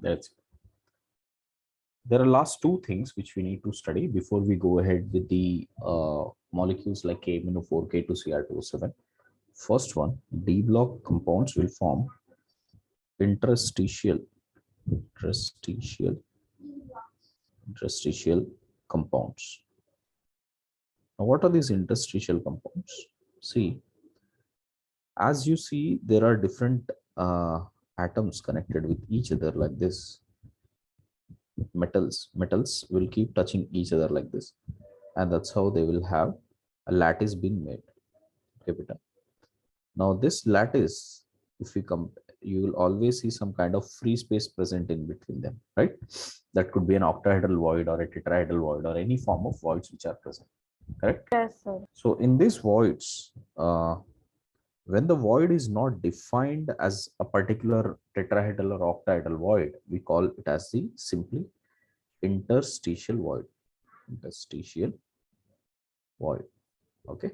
That's There are last two things which we need to study before we go ahead with the molecules like KMNO4, K2CR207. First one, D block compounds will form interstitial, interstitial, interstitial compounds. Now, what are these interstitial compounds? See, as you see, there are different atoms connected with each other like this. Metals will keep touching each other like this, and that's how they will have a lattice being made. Okay, beta. Now this lattice, if we come, you will always see some kind of free space present in between them, right? That could be an octahedral void or a tetrahedral void or any form of voids which are present, correct? Yes, sir. So in these voids, when the void is not defined as a particular tetrahedral or octahedral void, we call it as the simply interstitial void. Interstitial void. Okay.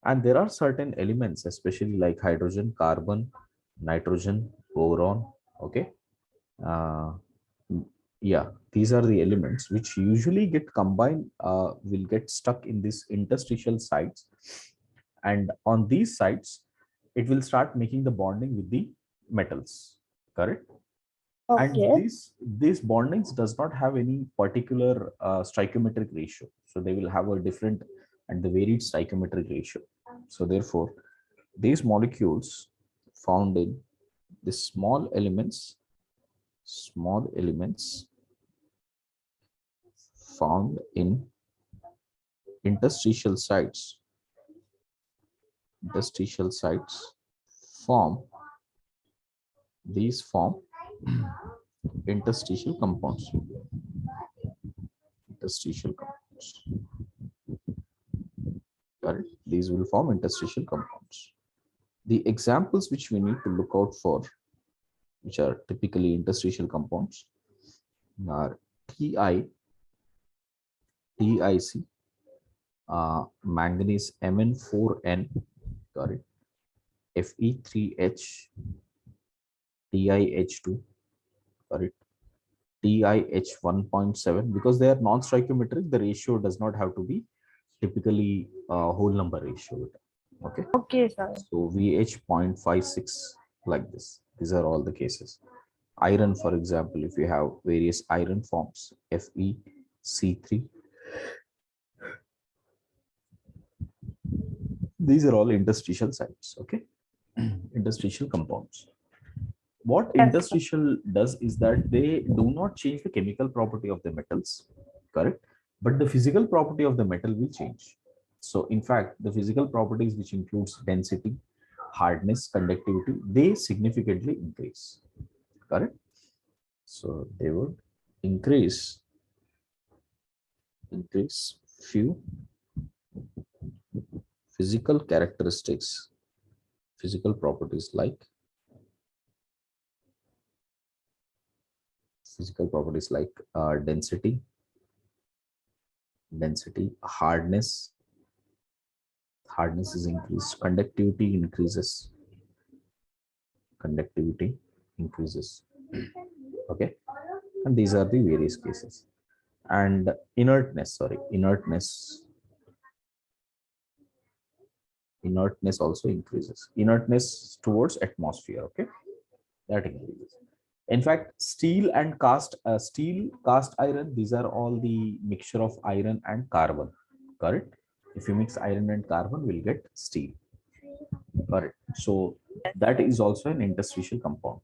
And there are certain elements, especially like hydrogen, carbon, nitrogen, boron. Okay. Uh, yeah, these are the elements which usually get combined, will get stuck in these interstitial sites. And on these sites, it will start making the bonding with the metals, correct? And Okay. these bondings does not have any particular stoichiometric ratio. So they will have a different and the varied stoichiometric ratio. So therefore, these molecules found in the small elements found in interstitial sites, form form interstitial compounds. Interstitial compounds. Correct? These will form interstitial compounds. The examples which we need to look out for, which are typically interstitial compounds, are TI, TIC, manganese Mn4N, correct? Fe3H, TiH2, correct? TiH1.7, because they are non-stoichiometric, the ratio does not have to be typically whole number ratio. Okay. Okay, sir. So VH0.56 like this. These are all the cases. Iron, for example, if you have various iron forms, FeC3, these are all interstitial sites. Okay. Interstitial compounds. What Yes, interstitial does is that they do not change the chemical property of the metals, correct? But the physical property of the metal will change. So in fact, the physical properties, which includes density, hardness, conductivity, they significantly increase, correct? So they would increase few physical characteristics, physical properties like density, hardness is increased, conductivity increases. Okay, and these are the various cases. And inertness also increases. Inertness towards atmosphere. Okay, that increases. In fact, steel, cast iron, these are all the mixture of iron and carbon, correct? If you mix iron and carbon, we'll get steel, correct? So that is also an interstitial compound.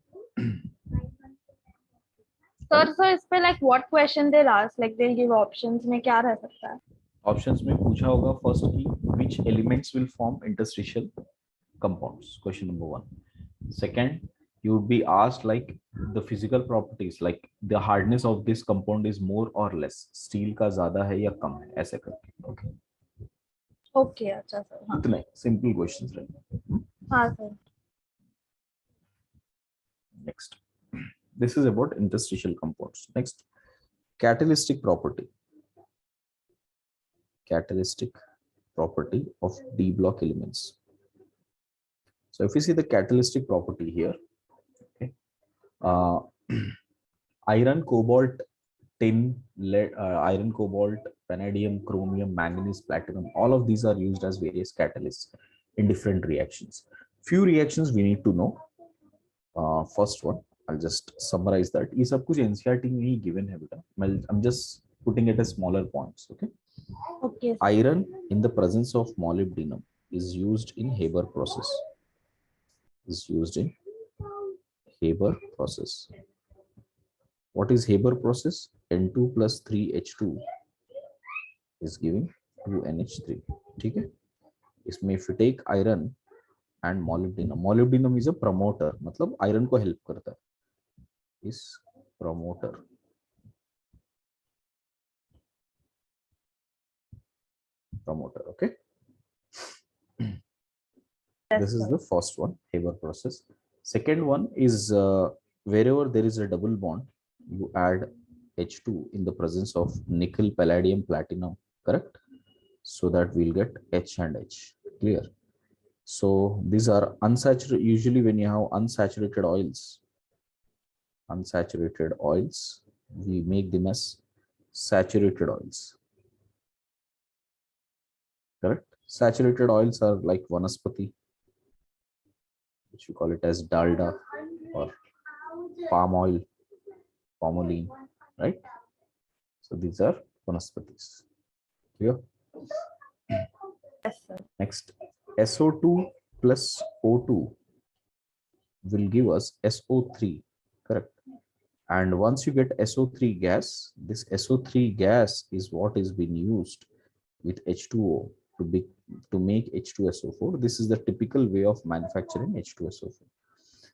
sir. So इस पे like what question they'll ask? Like they'll give options में क्या रह सकता है? Options में पूछा होगा first की which elements will form interstitial compounds, question number 1. Second, you would be asked like the physical properties, like the hardness of this compound is more or less, steel का ज्यादा है या कम है, ऐसे करके. Okay. Okay, अच्छा sir. हाँ. इतने simple questions रहेंगे. हाँ sir. Next, this is about interstitial compounds. Next, catalytic property of D block elements. So if you see the catalytic property here, okay, Iron, cobalt, tin, lead, iron, cobalt, vanadium, chromium, manganese, platinum, all of these are used as various catalysts in different reactions. Few reactions we need to know. First one, I'll just summarize that. ये सब कुछ NCERT में ही given है बेटा. I'm just putting it as smaller points. Okay. Okay. Iron in the presence of molybdenum is used in Haber process. Is used in Haber process. What is Haber process? N2 plus 3H2 is giving 2NH3. ठीक है. इसमें if you take iron and molybdenum is a promoter, मतलब iron को help करता है. Is promoter. Okay. This is the first one, Haber process. Second one is wherever there is a double bond, you add H2 in the presence of nickel, palladium, platinum, correct? So that we'll get H and H, clear? So these are unsaturated. Usually when you have unsaturated oils, we make them as saturated oils, correct? Saturated oils are like vanaspati, which we call it as dalda, or palm oil, palmoline, right? So these are vanaspatis. Clear? Yes, sir. Next, SO2 plus O2 will give us SO3, correct? And once you get SO3 gas, this SO3 gas is what is being used with H2O to make H2SO4. This is the typical way of manufacturing H2SO4.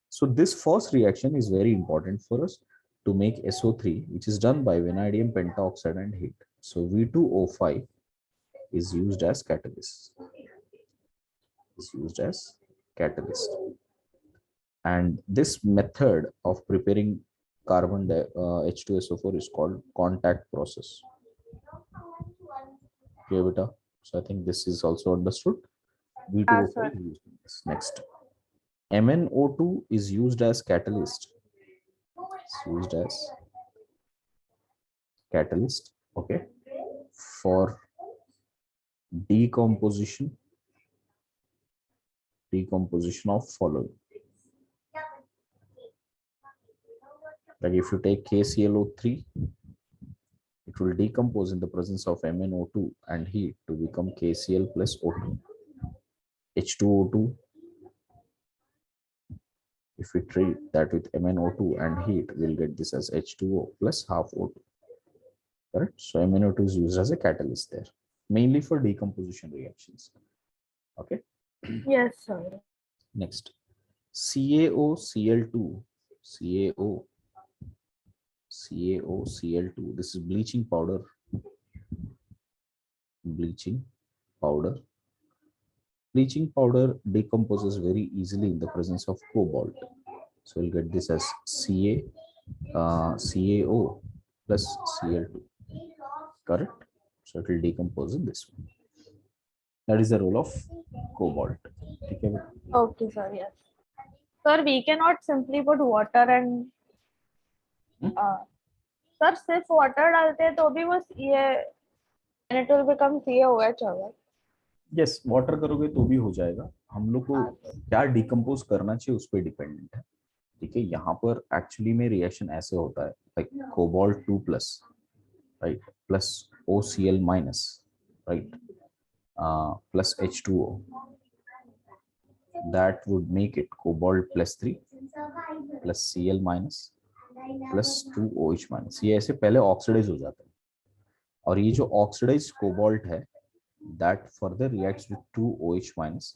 So this first reaction is very important for us to make SO3, which is done by vanadium pentoxide and heat. So V2O5 is used as catalyst. And this method of preparing carbon H2SO4 is called contact process. Okay, beta. So I think this is also understood. V2O5 is used in this. Next, MnO2 is used as catalyst. Okay, for decomposition of following. Like if you take KClO3, it will decompose in the presence of MnO2 and heat to become KCl plus O2. H2O2, if we treat that with MnO2 and heat, we'll get this as H2O plus half O2. Correct? So MnO2 is used as a catalyst there, mainly for decomposition reactions. Okay. Yes, sir. Next, CaOCl2. CaOCl2. This is bleaching powder. Bleaching powder decomposes very easily in the presence of cobalt. So we'll get this as CaO plus Cl2. Correct? So it will decompose in this one. That is the role of cobalt. Okay, sir. Yes. Sir, we cannot simply put water and sir, सिर्फ water डालते हैं तो भी बस ये and it will become CaOH. Yes, water करोगे तो भी हो जाएगा. हम लोग को क्या डिकम्पोज करना चाहिए उस पर डिपेंडेंट है. ठीक है, यहाँ पर एक्चुअली में रिएक्शन ऐसे होता है, like cobalt 2 plus, right, plus OCl minus, right, plus H2O, that would make it cobalt plus 3 plus Cl minus plus 2OH minus. ये ऐसे पहले ऑक्सीडाइज हो जाता है, और ये जो ऑक्सीडाइज कोबाल्ट है that further reacts with 2OH minus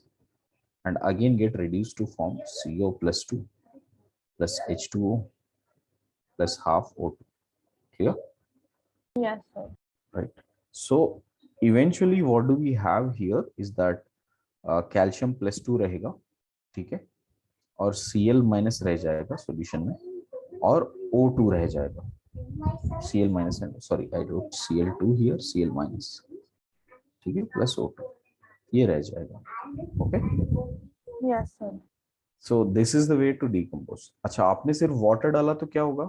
and again get reduced to form CO plus 2 plus H2O plus half O2. Clear? Yes, sir. Right. So eventually what do we have here is that calcium plus 2 रहेगा, ठीक है, और Cl minus रह जाएगा solution में, और O2 रह जाएगा. Cl minus and sorry I wrote Cl2 here, Cl minus, ठीक है, प्लस O2, ये रह जाएगा. Okay. Yes, sir. So this is the way to decompose. अच्छा, आपने सिर्फ वाटर डाला तो क्या होगा?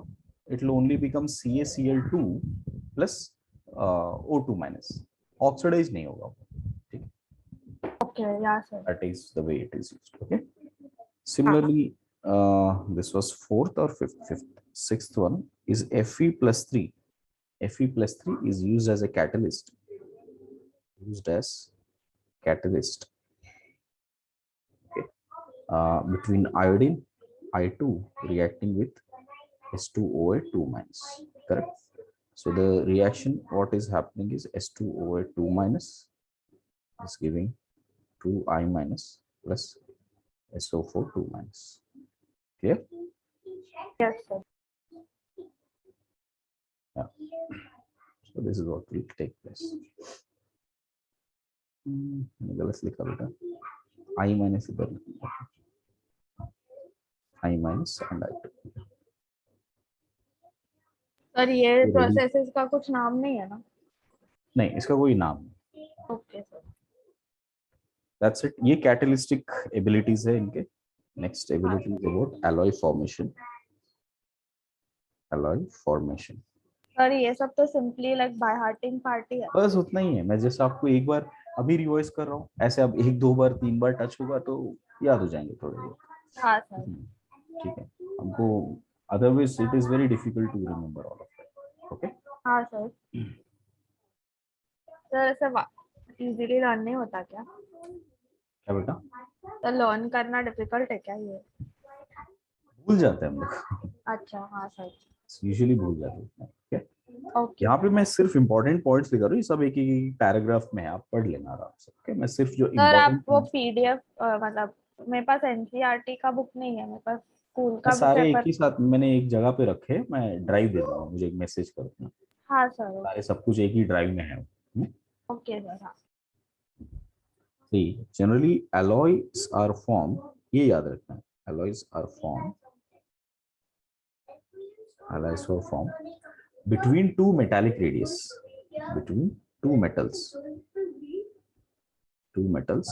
it will only become CaCl2 plus O2 minus. Oxidize नहीं होगा. ठीक है. Okay, yeah, sir. That is the way it is used. Okay. Similarly, this was fourth or fifth. Sixth one is Fe plus 3. Fe plus 3 is used as a catalyst. Okay. Between iodine I2 reacting with S2OH2 minus. Correct. So the reaction, what is happening is S2OH2 minus is giving 2I minus plus SO4 2 minus. Clear? Yes, sir. Yeah. So this is what will take place. गलत लिखा बेटा. I minus इधर I minus and I2. Sir ये processes का कुछ नाम नहीं है ना? नहीं, इसका कोई नाम नहीं. Okay sir. That's it. ये catalytic abilities है इनके. Next ability is about alloy formation. Alloy formation. Sir ये सब तो सिंपली लाइक बाय हार्टिंग पार्टी है. बस उतना ही है. मैं जैसे आपको एक बार अभी रिवाइज कर रहा हूँ, ऐसे अब 1-2 बार 3 बार टच होगा तो याद हो जाएंगे थोड़े बहुत. हाँ सर. ठीक है. हमको otherwise it is very difficult to remember all of that. Okay. हाँ सर. सर ऐसे इजीली लर्न नहीं होता क्या? क्या बेटा? तो लर्न करना डिफिकल्ट है क्या ये? भूल जाते हैं हम लोग. अच्छा. हाँ सर. यूजुअली भूल जाते हैं. Okay? ओके. यहाँ पे मैं सिर्फ इंपॉर्टेंट पॉइंट्स लिखा रहा हूँ. ये सब एक ही पैराग्राफ में है, आप पढ़ लेना आराम से. ओके. मैं सिर्फ जो सर आप इंपॉर्टेंट वो पीडीएफ मतलब मेरे पास एनसीईआरटी का बुक नहीं है, मेरे पास स्कूल का बुक सारे है. एक पर ही साथ मैंने एक जगह पे रखे. मैं ड्राइव दे दूंगा, मुझे एक मैसेज कर देना. हाँ सर. सारे सब कुछ एक ही ड्राइव में है. Okay sir. हाँ. See, generally alloys are formed. ये याद रखना है. Alloys are formed. Alloys are formed between two metallic radius. Between two metals. Two metals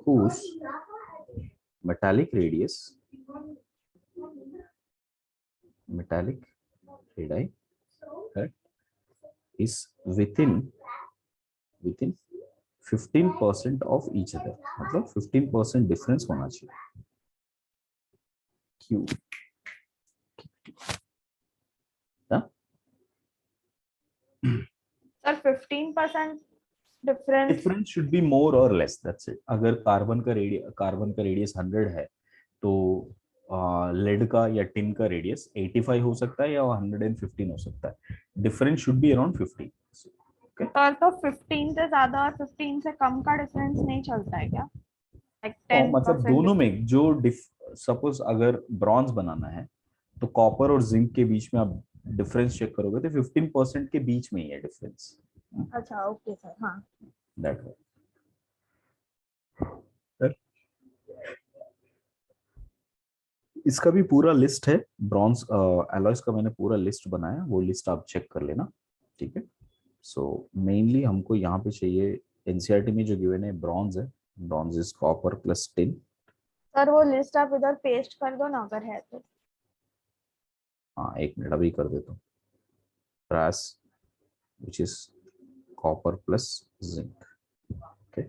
whose metallic radius. Metallic radii. Correct. Is within 15% of each other. मतलब 15% difference होना चाहिए. Q. Sir 15% difference. Difference should be more और less. That's it. अगर carbon का radius 100 है तो lead का या टिन का रेडियस 85 हो सकता है या 115 हो सकता है. Difference should be around 50. Sir तो 15 से ज्यादा और 15 से कम का डिफरेंस नहीं चलता है क्या? लाइक 10%. मतलब दोनों में जो सपोज अगर ब्रॉन्ज बनाना है तो कॉपर और जिंक के बीच में आप डिफरेंस चेक करोगे तो 15% के बीच में ही है डिफरेंस. अच्छा. Okay sir. हाँ. That way. इसका भी पूरा लिस्ट है. ब्रॉन्ज एलॉयज का मैंने पूरा लिस्ट बनाया, वो लिस्ट आप चेक कर लेना. ठीक है. सो मेनली हमको यहाँ पे चाहिए, एनसीईआरटी में जो गिवन है ब्रॉन्ज है. Bronze is copper plus tin. Sir वो लिस्ट आप इधर पेस्ट कर दो ना अगर है तो. हाँ, एक मिनट अभी कर देता हूँ. Brass which is copper plus zinc. Okay.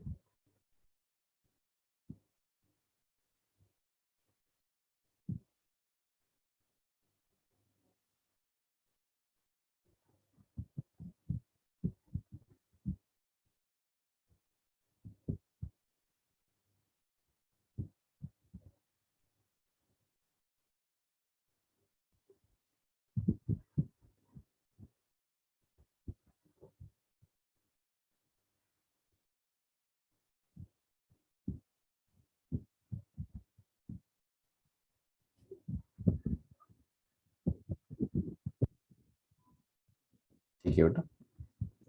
ठीक है बेटा.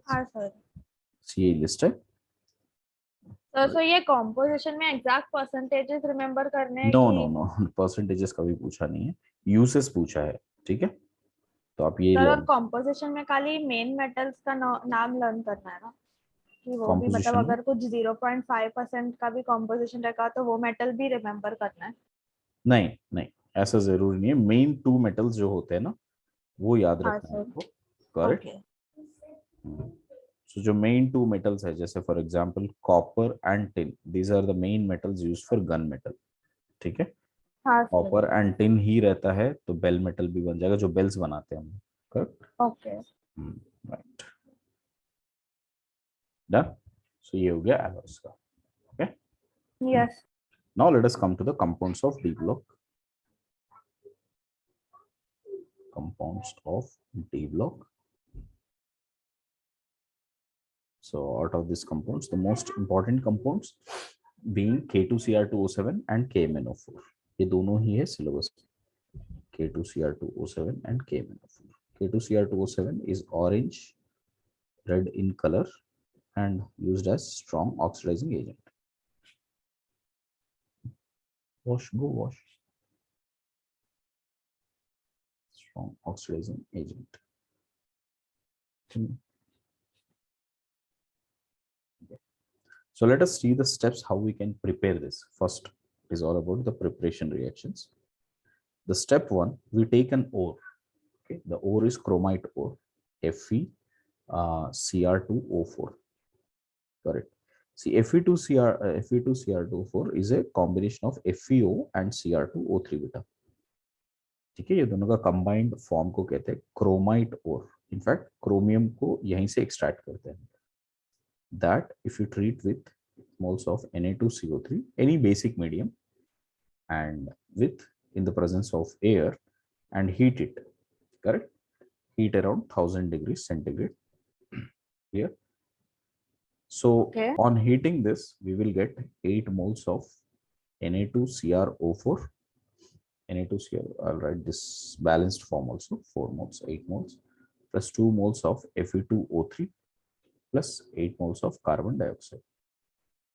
हाँ सर. ये लिस्ट है. सर ये कॉम्पोजिशन में एग्जैक्ट परसेंटेजेस रिमेम्बर करने हैं नो कि? नो नो, परसेंटेजेस कभी पूछा नहीं है. यूसेस पूछा है. ठीक है. तो आप ये सर और लर्न. कॉम्पोजिशन में खाली मेन मेटल्स का नाम लर्न करना है ना, कि वो भी मतलब Composition में? अगर कुछ 0.5% का भी कॉम्पोजिशन रखा तो वो मेटल भी रिमेम्बर करना है? नहीं नहीं, ऐसा जरूरी नहीं है. मेन 2 मेटल्स जो होते हैं ना, वो याद हाँ रखना है सर। आपको, करेक्ट। ओके। सो जो मेन टू मेटल्स है, जैसे for example copper and tin, these are the main metals used for gun metal, ठीक है। हाँ सर। कॉपर एंड टिन ही रहता है तो बेल मेटल भी बन जाएगा, जो बेल्स बनाते हैं हम, correct. Okay. Right, done. So ये हो गया एलॉयज का, okay. Yes. Now let us come to the compounds of D block. Compounds of D block. So out of these compounds, the most important compounds being K2Cr2O7 and KMnO4. ये दोनों ही है syllabus में, K2Cr2O7 and KMnO4. K2Cr2O7 is orange red in color and used as strong oxidizing agent. Wash, go wash. Strong oxidizing agent. So let us see the steps how we can prepare this. First is all about the preparation reactions. The step one, we take an ore. Okay, the ore is chromite ore, Fe Cr2O4. Correct. See, Fe2Cr2O4 is a combination of FeO and Cr2O3 beta. ठीक है, ये दोनों का combined form को कहते हैं chromite ओर. In fact chromium को यहीं से एक्सट्रैक्ट करते हैं. That if you treat with moles of Na2CO3, any basic medium, and with in the presence of air and heat it, correct? Heat around 1000 degrees centigrade here. So Okay. on heating this, we will get 8 moles of Na2CrO4. Na2Cr, I'll write this balanced form also, 4 moles, 8 moles, plus 2 moles of Fe2O3, plus 8 moles of carbon dioxide.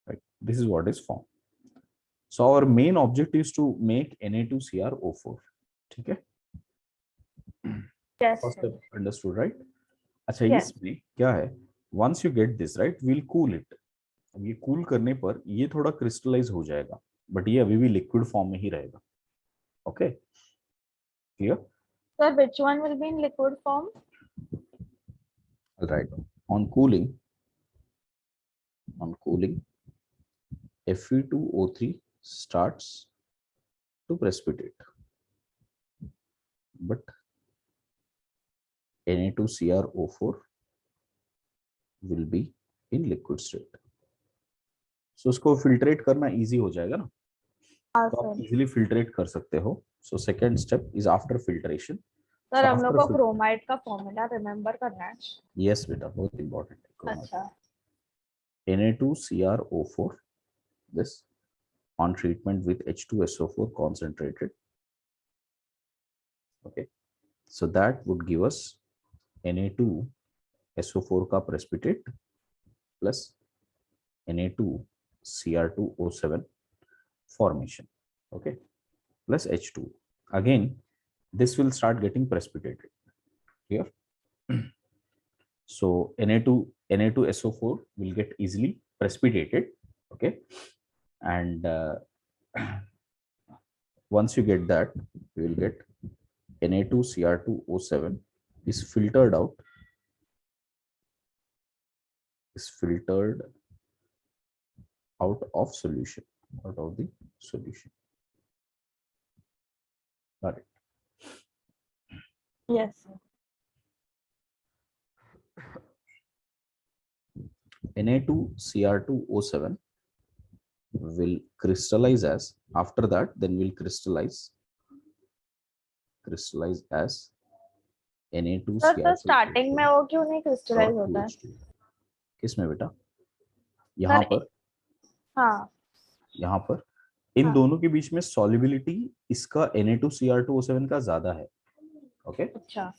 Right? This is what is formed. So our main objective is to make Na2CrO4. ठीक है? Yes. First sir. step understood, right? अच्छा, Yes. इसमें क्या है? Once you get this, right, we'll cool it. अब ये cool करने पर ये थोड़ा क्रिस्टलाइज हो जाएगा, बट ये अभी भी लिक्विड फॉर्म में ही रहेगा. Okay, clear? Sir, which one will be in liquid form? Right. On cooling, Fe2O3 starts to precipitate, but Na2CrO4 will be in liquid state. So उसको फिल्ट्रेट करना इजी हो जाएगा ना, हाँ तो आप सर. इजीली फिल्ट्रेट कर सकते हो. So second step is after filtration. Sir, हम लोग को क्रोमाइट का फॉर्मूला रिमेम्बर करना है. यस बेटा, बहुत इंपॉर्टेंट है. अच्छा. Na2CrO4, this on treatment with H2SO4 concentrated. Okay, so that would give us Na2SO4 का precipitate plus Na2Cr2O7 formation. Okay, plus H2. Again, this will start getting precipitated here. So Na2SO4 will get easily precipitated. Okay, and once you get that, you will get Na2Cr2O7 is filtered out, of solution, out of the solution. Got it? Yes. Na2Cr2O7 will crystallize as, after that, then will crystallize as Na2 sir, तो starting में वो क्यों नहीं crystallise होता है? किस में बेटा? यहाँ सर, पर. हाँ. यहाँ पर इन हाँ. दोनों के बीच में सॉल्युबिलिटी इसका Na2Cr2O7 का ज्यादा है. ओके. अच्छा.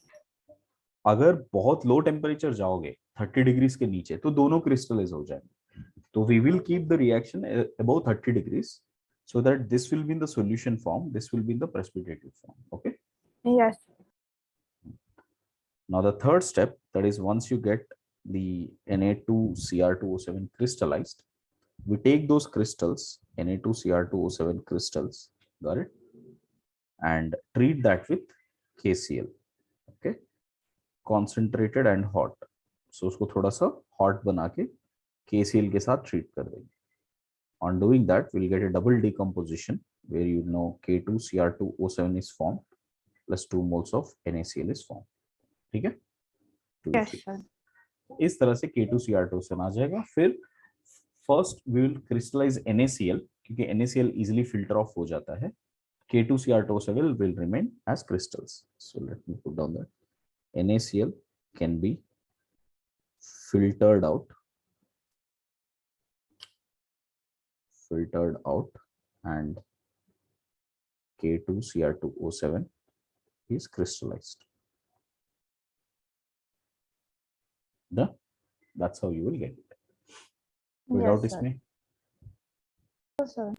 अगर बहुत लो टेम्परेचर जाओगे 30 डिग्रीज के नीचे, तो दोनों क्रिस्टलाइज हो जाएंगे. तो we will keep the reaction about 30 degrees, so that this will be in the solution form, this will be in the precipitated form. Okay. Yes. Now the third step, that is once you get the Na2Cr2O7 crystallized, we take those crystals, Na2Cr2O7 crystals, got it, and treat that with KCl. Okay, concentrated and hot, so उसको थोड़ा सा hot बना के KCl के साथ treat कर देंगे. On doing that, we'll get a double decomposition where you know K2Cr2O7 is formed plus 2 moles of NaCl is formed. ठीक है, to be Yes, free. sir. इस तरह से K2Cr2O7 आ जाएगा. फिर first we will crystallize NaCl क्योंकि NaCl easily filter off हो जाता है. K2Cr2O7 will remain as crystals. So let me put down that NaCl can be filtered out and K2Cr2O7 is crystallized. Done. That's how you will get it. Without Yes, sir. इसमें. Yes, sir.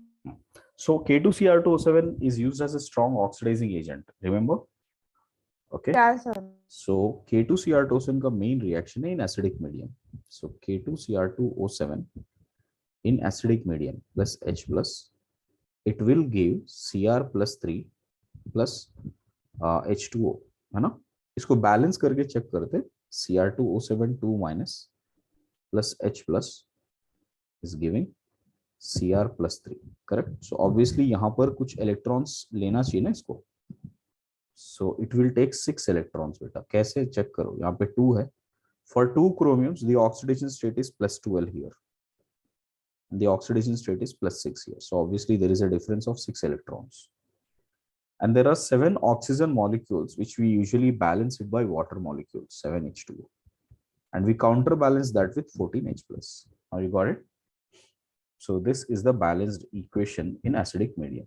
So K2Cr2O7 is used as a strong oxidizing agent. Remember? Okay. Yes, sir. So K2Cr2O7 का main reaction है in acidic medium. So K2Cr2O7 in acidic medium plus H plus, it will give Cr plus 3 plus H2O, है ना? इसको balance करके check करते. Cr2O7 2 minus plus H plus is giving Cr plus 3. Correct. So obviously यहाँ पर कुछ electrons लेना चाहिए ना इसको. So it will take 6 electrons. बेटा कैसे चेक करो, यहाँ पे 2 है. For 2 chromiums the oxidation state is plus 12 here, the oxidation state is plus 6 here. So obviously there is a difference of 6 electrons, and there are 7 oxygen molecules which we usually balance it by water molecules 7H2O, and we counterbalance that with 14H plus. Now you got it. So this is the balanced equation in acidic medium.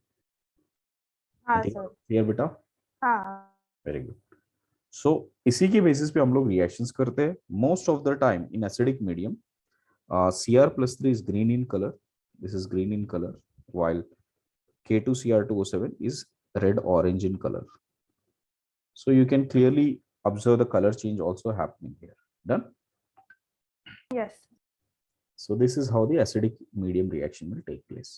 हाँ sir. Clear beta? हाँ. Very good. So इसी के basis पे हम लोग reactions करते हैं. Most of the time in acidic medium, Cr plus 3 is green in color. This is green in color, while K2Cr2O7 is red orange in color. So you can clearly observe the color change also happening here. Done? Yes. So this is how the acidic medium reaction will take place.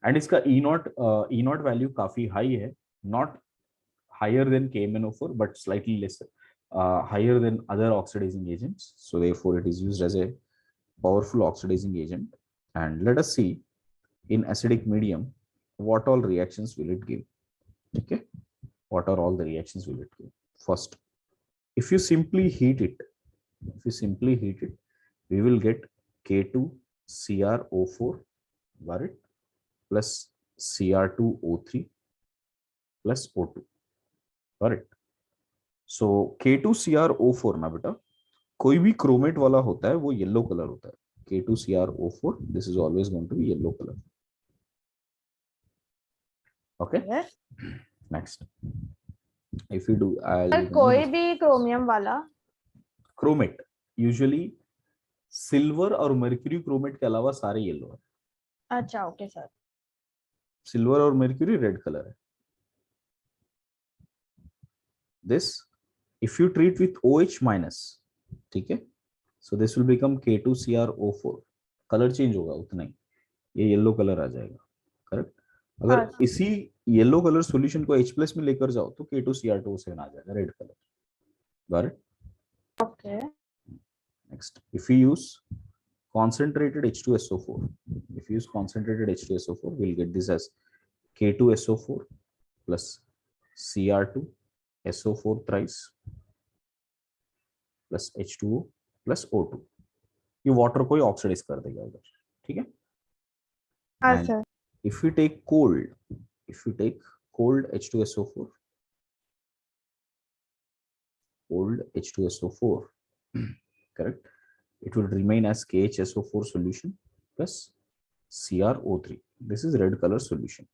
And इसका E0 value काफी high है, not higher than KMnO4 but slightly less higher than other oxidizing agents. So therefore it is used as a powerful oxidizing agent. And let us see in acidic medium what all reactions will it give. Okay, what are all the reactions will it give? First, if you simply heat it, we will get K2Cr O4, got it, plus Cr2O3 plus O2, got it. So K2Cr O4 ना बेटा कोई भी chromate वाला होता है वो yellow colour होता है. K2Cr O4, this is always going to be yellow color. Okay. Yes. Next, if you do, sir कोई भी क्रोमियम वाला. क्रोमेट यूजुअली सिल्वर और मर्क्यूरी क्रोमेट के अलावा सारे येलो है. अच्छा ओके सर. सिल्वर और मर्क्यूरी रेड कलर है. This if you treat with OH minus, ठीक है, so this will become K2Cr O4. Colour change होगा उतना ही, ये येलो कलर आ जाएगा. करेक्ट. अगर इसी येलो कलर सॉल्यूशन को H प्लस में लेकर जाओ तो K2Cr2O7 आ जाएगा red colour. Got it. Okay. Next, if we use concentrated H2SO4, we'll get this as K2SO4 plus Cr2SO4 thrice plus H2O plus O2. ये वाटर को ही ऑक्सीडाइज कर देगा उधर. ठीक है. हाँ sir. if you take cold H2SO4, correct, it will remain as KHSO4 solution plus CrO3. This is red color solution.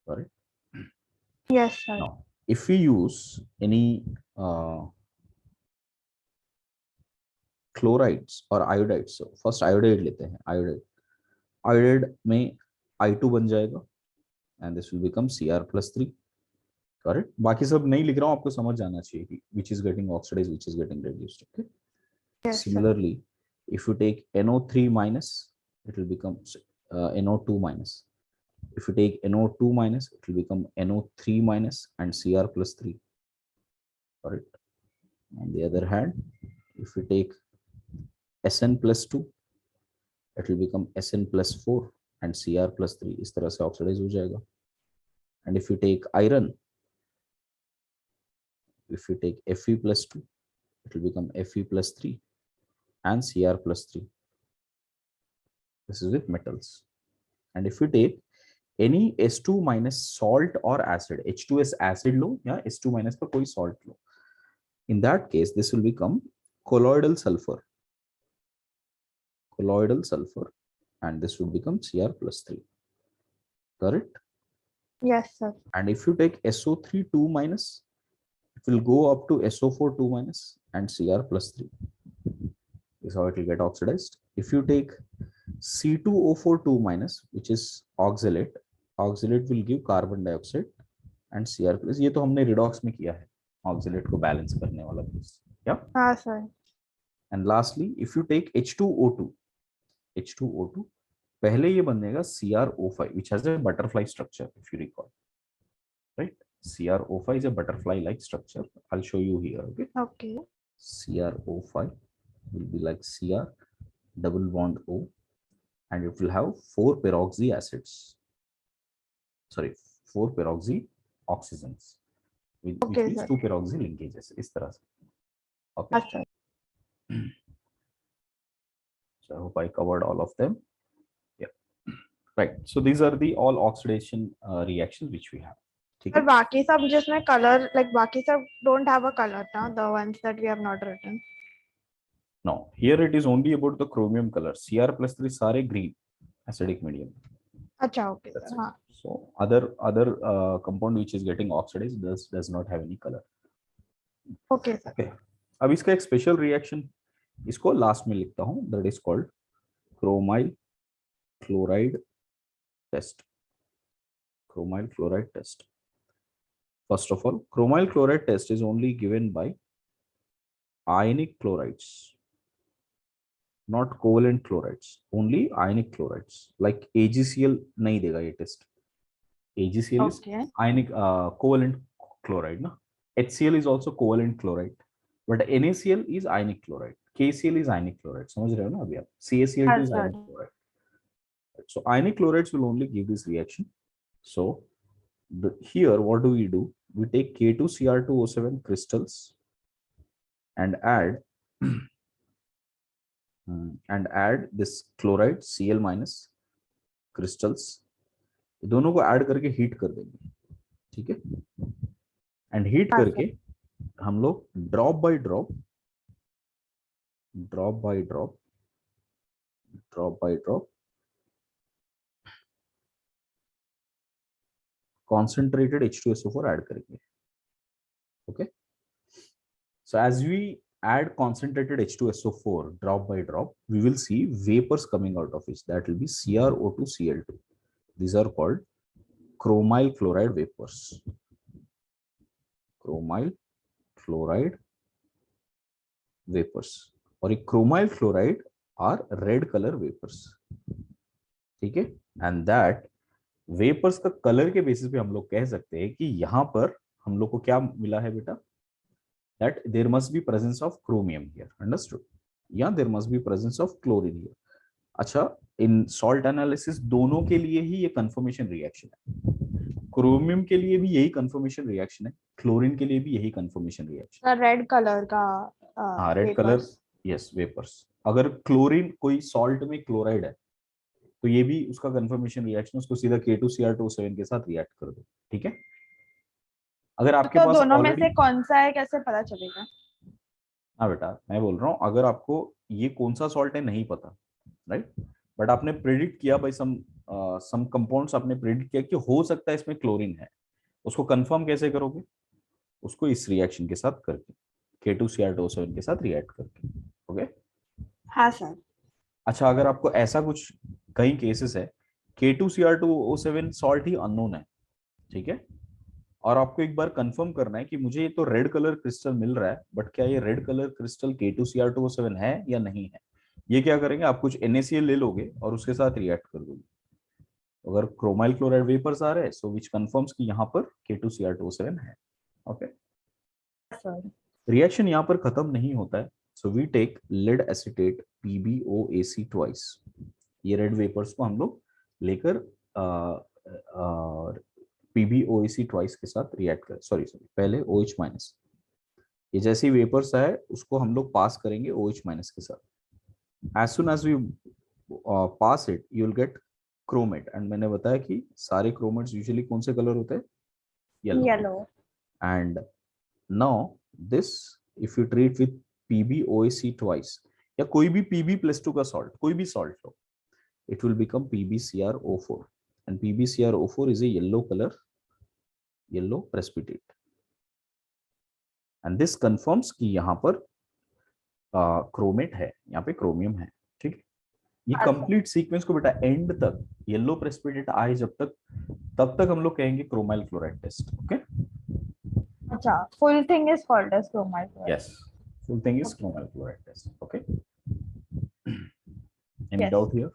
Got it? Yes sir. Now if we use any chlorides or iodides, so first iodide लेते हैं. iodide में I2 बन जाएगा and this will become Cr plus 3. Correct. बाकी सब नहीं लिख रहा हूँ, आपको समझ जाना चाहिए कि which is getting oxidized, which is getting reduced. Okay. Yes, similarly, sir, if you take NO3 minus, it will become NO2 minus. If you take NO2 minus, it will become NO3 minus and Cr plus 3. correct? On the other hand, if we take Sn plus 2, it will become Sn plus 4 and Cr plus 3. इस तरह से oxidise हो जाएगा. And if you take iron, if you take Fe plus 2, it will become Fe plus 3 and Cr plus 3. This is with metals. And if you take any S2 minus salt or acid, H2S acid लो या S2 minus का कोई salt low, in that case this will become colloidal sulfur, and this would become Cr plus 3, correct? Yes, sir. And if you take SO3 2 minus, it will go up to SO4 2 minus and Cr plus 3. This is how it will get oxidized. If you take C2O4 2 minus, which is oxalate will give carbon dioxide and Cr plus. ये तो हमने redox में किया है, oxalate को balance करने वाला चीज. Yeah. हाँ sir. And lastly, if you take H2O2, पहले ये बनेगा CrO5, which has a butterfly structure, if you recall, right? CrO5 is a butterfly-like structure. I'll show you here. Okay. Okay. CrO5 will be like Cr double bond O, and it will have 4 peroxy acids. Sorry, 4 peroxy oxygens, which means 2 peroxy linkages. इस तरह से. Okay. Okay. So I hope I covered all of them. Yeah. Right. So these are the all oxidation reactions which we have. But बाकी सब जिसमें color, like बाकी सब don't have a color now, the ones that we have not written. No, here it is only about the chromium color. Cr plus 3 सारे green acidic medium. अच्छा, okay. हाँ. So other compound which is getting oxidized does not have any color. Okay, sir. Okay. अब इसका एक special reaction, इसको last में लिखता हूँ, that is called chromyl chloride test. Chromyl chloride test. First of all, chromyl chloride test is only given by ionic chlorides, not covalent chlorides, only ionic chlorides. Like AgCl नहीं देगा ये test. AgCl is ionic covalent chloride, ना? HCl is also covalent chloride, but NaCl is ionic chloride. KCl is ionic chloride. समझ रहे हो ना अभी आप? CaCl2 is ionic chloride. So ionic chlorides will only give this reaction. So here what do? We take K2Cr2O7 crystals and add this chloride Cl minus crystals. दोनों को add करके heat कर देंगे, ठीक है? एंड हीट करके हम लोग drop by drop concentrated H2SO4 add करेंगे. Okay, so as we add concentrated H2SO4 drop by drop, we will see vapors coming out of it. That will be CrO2Cl2. These are called chromyl chloride vapors. Chromyl chloride vapors. और ये chromyl chloride are red color vapors. ठीक है? And that vapours का colour के basis पे हम लोग कह सकते हैं कि यहाँ पर हम लोग को क्या मिला है बेटा, that there must be presence of chromium here. Understood? या there must be presence of chlorine here. अच्छा, इन सॉल्ट एनालिसिस दोनों के लिए ही ये कंफर्मेशन रिएक्शन है. क्रोमियम के लिए भी यही कंफर्मेशन रिएक्शन है, क्लोरीन के लिए भी यही कंफर्मेशन रिएक्शन. रेड कलर का हाँ, रेड कलर, यस, वेपर्स. अगर क्लोरीन कोई सॉल्ट में क्लोराइड है तो ये भी उसका कंफर्मेशन रिएक्शन, उसको सीधा K2Cr2O7 के साथ रिएक्ट कर दो, ठीक है? अगर आपके पास दोनों में से कौन सा है कैसे पता चलेगा? हाँ बेटा, मैं बोल रहा हूँ अगर आपको ये कौन सा सॉल्ट है नहीं पता, राइट, बट आपने प्रेडिक्ट किया भाई सम कंपाउंड्स आपने प्रेडिक्ट किया कि हो सकता है इसमें क्लोरीन है, उसको कंफर्म कैसे करोगे? उसको इस रिएक्शन के साथ करके, K2Cr2O7 के साथ रिएक्ट करके. ओके? हाँ सर. अच्छा, अगर आपको ऐसा कुछ कई केसेस है K2Cr2O7 सॉल्ट ही अननोन है, ठीक है, और आपको एक बार कंफर्म करना है कि मुझे ये तो रेड कलर क्रिस्टल मिल रहा है, बट क्या ये रेड कलर क्रिस्टल K2Cr2O7 है या नहीं है? ये क्या करेंगे, आप कुछ NaCl ले लोगे और उसके साथ रिएक्ट कर दोगे. अगर क्रोमाइल क्लोराइड वेपर्स आ रहे हैं, सो विच कंफर्म्स कि यहाँ पर K2Cr2O7 है. ओके, सर रिएक्शन यहाँ पर खत्म नहीं होता है. So we take lead acetate PbOAc twice. ये रेड वेपर्स को हम लोग लेकर PbOAc ट्वाइस के साथ रिएक्ट करें. सॉरी सॉरी, पहले OH माइनस. ये जैसे ही वेपर्स आए उसको हम लोग पास करेंगे OH माइनस के साथ. As soon as we pass it you will get chromate. And मैंने बताया कि सारे क्रोमेट्स यूजुअली कौन से कलर होते हैं? Yellow. Yellow. And now this if you treat with PbOAc twice या कोई भी Pb+2 का सॉल्ट, कोई भी salt low, it will become PbCrO4. and PbCrO4 is a yellow color, yellow precipitate. and this confirms कि यहाँ पर क्रोमेट है, यहाँ पे क्रोमियम है. ठीक है. ये अच्छा. कंप्लीट सीक्वेंस को बेटा एंड तक येलो प्रेसिपिटेट आए जब तक, तब तक हम लोग कहेंगे क्रोमाइल क्लोराइड टेस्ट. ओके. अच्छा, full thing is called as chromite chloride. Yes, full thing is Okay. Chromyl chloride test. Okay. Any Yes. Doubt here?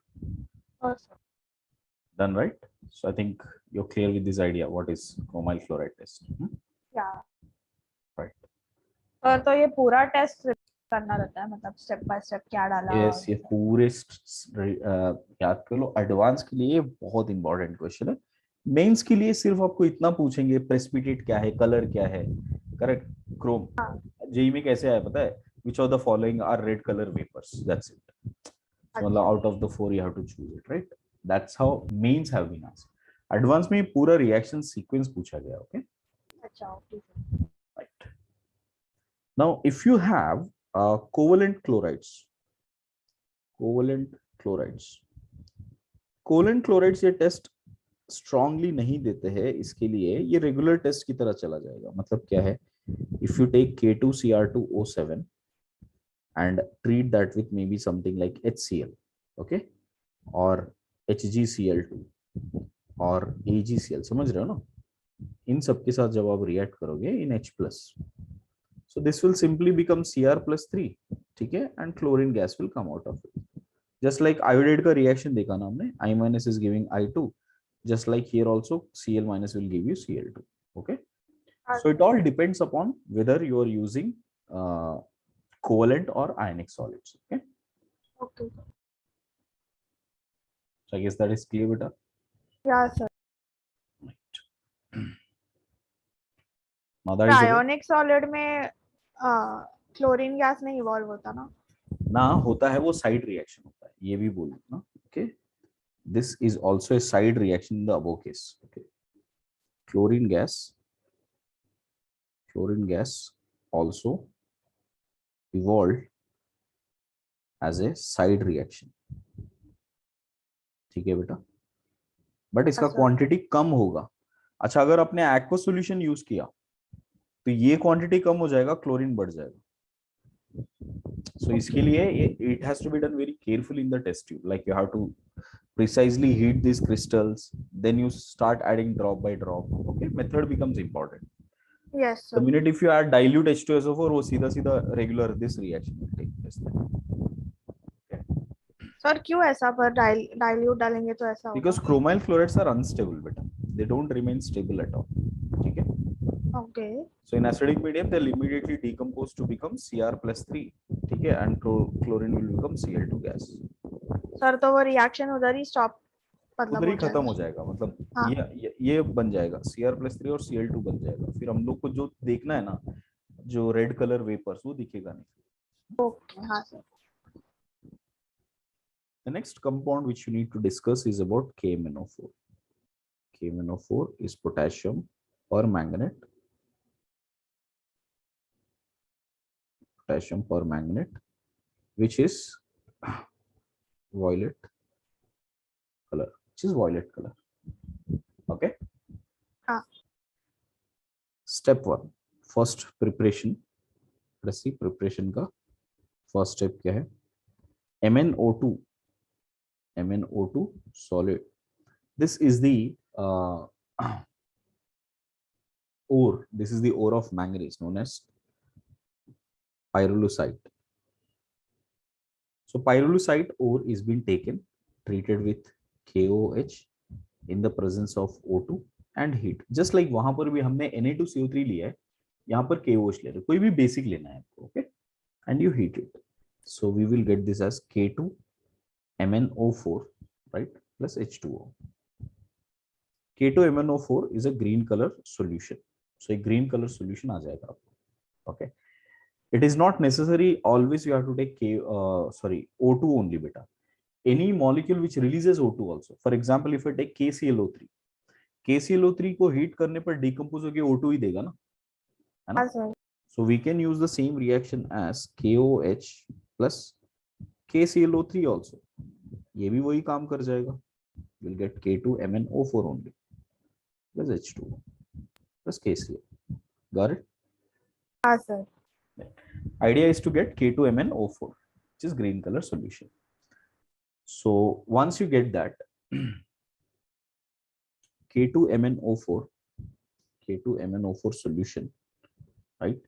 Also. Done, right? So I think you're clear with this idea what is chromyl chloride test. Yeah. Right. तो ये पूरा test करना रहता है, मतलब step by step क्या डाला. Yes, ये पूरे याद कर लो. एडवांस के लिए बहुत इंपॉर्टेंट क्वेश्चन है. मेंस के लिए सिर्फ आपको इतना पूछेंगे प्रेसिपिटेट क्या है, कलर क्या है. करेक्ट. क्रोम. जेई में कैसे आया पता है? which of the following are red color vapors? That's it. So मतलब out of the four you have to choose it, right? That's how mains have been asked. Advance में पूरा reaction sequence पूछा गया. ओके. अच्छा, okay. Right. Now if you have covalent chlorides, covalent chlorides ये test strongly नहीं देते हैं. इसके लिए ये रेगुलर टेस्ट की तरह चला जाएगा. मतलब क्या है? If you take K2Cr2O7 and treat that with maybe something like HCl, okay, or HgCl2 और AgCl, समझ रहे हो ना? इन सब के साथ जब आप रिएक्ट करोगे इन H+, so this will simply become Cr+3. ठीक है. and chlorine gas will come out of it. just like iodide का रिएक्शन देखा ना हमने, I- is giving I2, just like here also Cl- will give you Cl2. okay. so it all depends upon whether you are using covalent or ionic solids. Okay. Okay. So I guess that is clear, beta. Yeah, sir. Now that is ionic solid में chlorine gas नहीं evolve होता ना? ना होता है, वो side reaction होता है. ये भी बोल ना. Okay. This is also a side reaction in the above case. Okay. Chlorine gas also evolved as a side reaction. ठीक है बेटा. बट इसका क्वांटिटी कम होगा. अच्छा, अगर आपने एक्वा सॉल्यूशन यूज किया तो ये क्वांटिटी कम हो जाएगा, क्लोरीन बढ़ जाएगा. so इसके लिए it has to be done very carefully in the test tube. like you have to precisely heat these crystals, then you start adding drop by drop. okay. method becomes important. Yes, sir. The minute if you add dilute H2SO4, वो सीधा सीधा regular this reaction will take place. Sir क्यों ऐसा? पर dilute डालेंगे तो ऐसा होगा? Because chromyl chlorides are unstable, beta. They don't remain stable at all. ठीक है. Okay. So in acidic medium, they'll immediately decompose to become Cr+3. ठीक है. and chlorine will become Cl2 gas. Sir तो वो रिएक्शन उधर ही stop, मतलब उधर ही खत्म हो जाएगा. मतलब हाँ. ये बन जाएगा Cr+3 और Cl2 बन जाएगा. फिर हम लोग को जो देखना है ना, जो रेड कलर वेपर्स, वो दिखेगा नहीं. ओके. हाँ sir. The next compound which you need to discuss is about KMnO4. KMnO4 is potassium permanganate. Potassium permanganate, which is violet color. Okay. Step 1. First preparation. Let's see preparation का first step क्या है? MnO2 solid. This is the ore. This is the ore of manganese known as pyrolusite. So pyrolusite ore is being taken, treated with KOH in the presence of O2 and heat. Just like वहां पर भी हमने Na2CO3 लिया है, यहाँ पर KOH ले रहे हो, कोई भी बेसिक लेना है आपको, okay, and you heat it. So we will get this as K2MnO4, right, plus H2O. K2MnO4 is a green color solution. So a green color solution आ जाएगा आपको. Okay. It is not necessary always you have to take O2 only, beta. Any molecule which releases O2 also. For example, if I take KClO3, KClO3 को heat करने पर decompose होकर O2 ही देगा ना, है ना? So we can use the same reaction as KOH plus KClO3 also. ये भी वही काम कर जाएगा. We'll get K2MnO4 only plus H2O plus KCl. Got it? हाँ sir. Idea is to get K2MnO4, which is green color solution. So once you get that, K2MnO4 solution, right,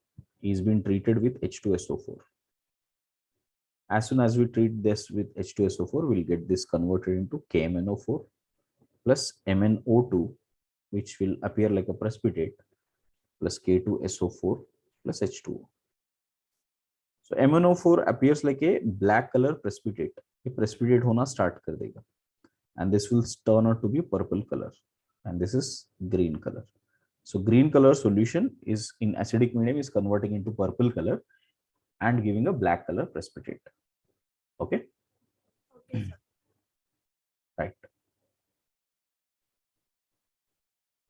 is being treated with H2SO4. As soon as we treat this with H2SO4, we'll get this converted into KMnO4 plus MnO2, which will appear like a precipitate, plus K2SO4 plus H2O. So MnO4 appears like a black color precipitate. ये precipitate होना start कर देगा, and this will turn out to be purple color, and this is green color. So green color solution is in acidic medium is converting into purple color and giving a black color precipitate. Okay. Okay, sir. Right.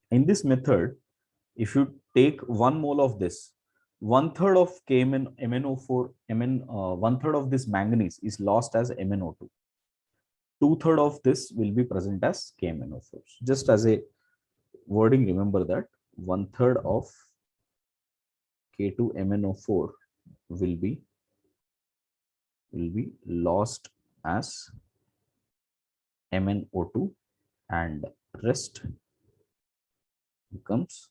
In this method, if you take 1 mole of this, 1/3 of MnO4, one-third of this manganese is lost as MnO2. 2/3 of this will be present as KMnO4. Just as a wording, remember that 1/3 of K2MnO4 will be lost as MnO2, and rest becomes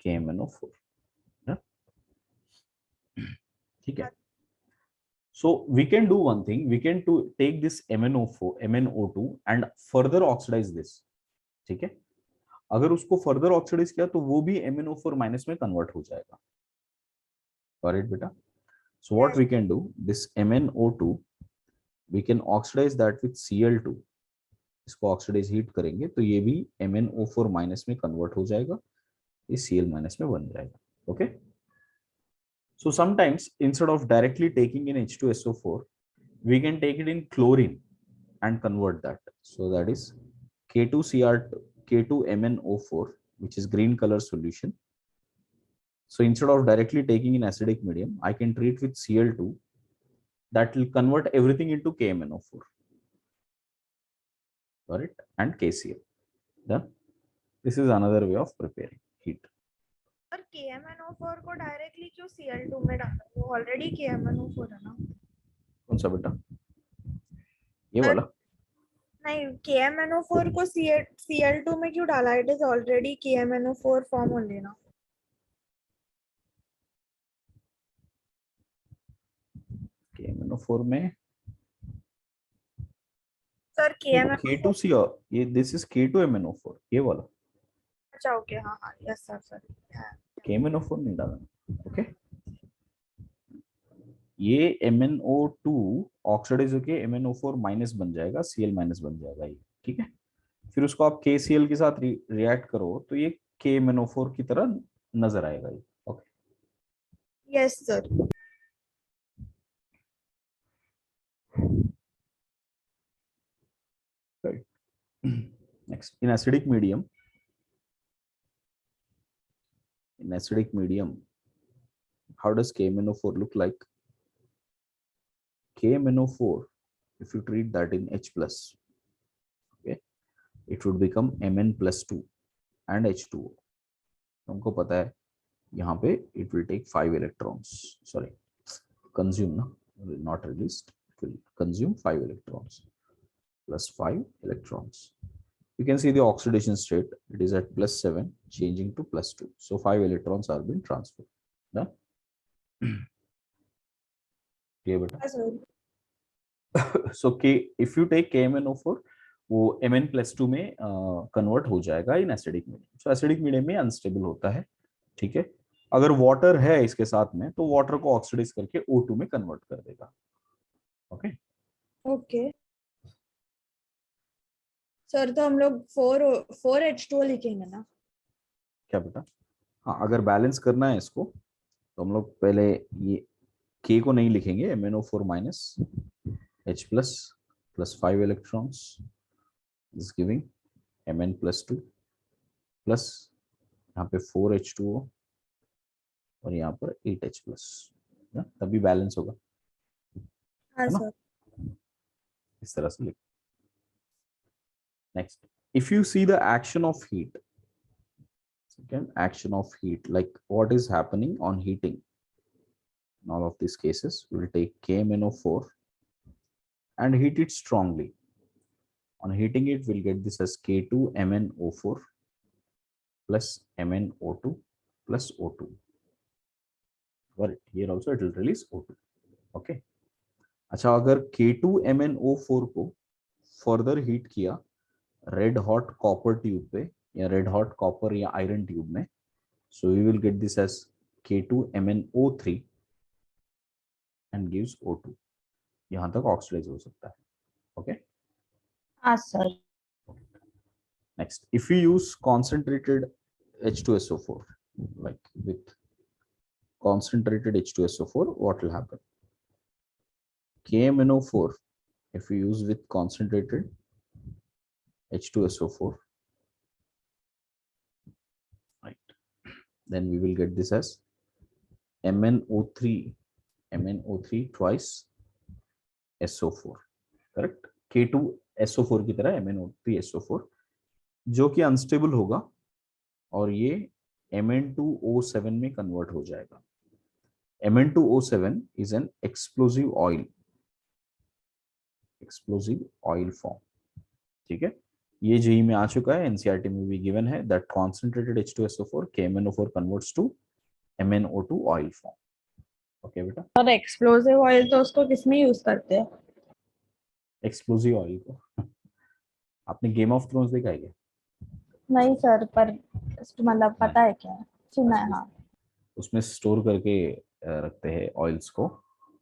KMnO4. Yeah? Okay. So we can do one thing. We can take this MnO2 and further oxidize this. ठीक है? अगर उसको further oxidize किया तो वो भी MnO4 minus में convert हो जाएगा. Got it, beta? So what we can do, this MnO2, we can oxidize that with Cl2. इसको ऑक्सीडाइज हीट करेंगे तो ये भी MnO4 माइनस में कन्वर्ट हो जाएगा, ये Cl माइनस में बन जाएगा. Okay. So sometimes instead of directly taking in H2SO4, we can take it in chlorine and convert that. So that is K2MnO4, which is green color solution. So instead of directly taking in acidic medium, I can treat with Cl2. That will convert everything into KMnO4. Got it? And KCl. Done. This is another way of preparing heat. पर KMnO4 को directly क्यों Cl2 में डाला? वो already KMnO4 है ना? कौन सा बेटा? ये वाला? नहीं, KMnO4 को Cl2 में क्यों डाला? It is already KMnO4 form only ना? KMnO4 में सर K2Cl, ये this is K2MnO4, ये वाला. अच्छा ओके, हाँ हाँ, यस सर सर. KMnO4 नहीं डालना. ओके. ये MnO2 ऑक्सीडाइज होके MnO4 माइनस बन जाएगा, Cl माइनस बन जाएगा ये. ठीक है. फिर उसको आप KCl के साथ रिएक्ट करो तो ये KMnO4 की तरह नजर आएगा ये. Okay. Yes sir. Right. Next, in acidic medium, how does KMnO4 look like? KMnO4, if you treat that in H plus, okay, it would become Mn plus 2 and H2O. तुमको पता है यहाँ पे it will take 5 electrons. Sorry, consume, no, not released. It will consume 5 electrons plus 5 electrons. You can see the oxidation state. It is at plus 7, changing to plus 2. So 5 electrons are being transferred. Done. Okay, beta. Yes, sir. So if you take KMnO4, वो Mn+2 में convert हो जाएगा in acidic medium. So acidic medium में unstable होता है, ठीक है। अगर वाटर है इसके साथ में तो वाटर को ऑक्सीडाइज करके O2 में कन्वर्ट कर देगा। ओके ओके सर, तो हम लोग 4H2O लिखेंगे ना? क्या बेटा? हाँ, अगर बैलेंस करना है इसको तो हम लोग पहले ये K को नहीं लिखेंगे, MnO4 minus H plus 5 electrons is giving Mn+2 plus यहाँ पे 4H2O और यहाँ पर 8H+, तभी बैलेंस होगा, हाँ है ना? सर। इस तरह से लिख। Next, if you see the action of heat, again action of heat, like what is happening on heating. In all of these cases we will take KMnO4 and heat it strongly. On heating it we'll get this as K2MnO4 plus MnO2 plus O2, but here also it will release O2. okay, अच्छा, अगर K2MnO4 को further heat किया red hot copper tube पे या red hot copper या iron tube में, so we will get this as K2MnO3 and gives O2. यहाँ तक ऑक्सीडाइज हो सकता है। ओके, हाँ sir. Next, if you use concentrated H2SO4, like with concentrated H2SO4, what will happen? KMnO4, if you use with concentrated H2SO4, right, then we will get this as MnO3 twice SO4, correct. K2SO4 की तरह MnO3SO4 जो कि unstable होगा और ये Mn2O7 में convert हो जाएगा। Mn2O7 is an explosive oil form, ठीक है। ये जेई में आ चुका है, एनसीईआरटी में भी गिवन है that concentrated H2SO4 KMnO4 converts to MnO2 oil form. Okay बेटा, और एक्सप्लोसिव ऑयल तो उसको किसमें यूज करते हैं? एक्सप्लोसिव ऑयल को आपने गेम ऑफ थ्रोन्स देखा है क्या? नहीं सर, पर मतलब पता है क्या, सुना है। हाँ उसमें स्टोर करके रखते हैं ऑयल्स को,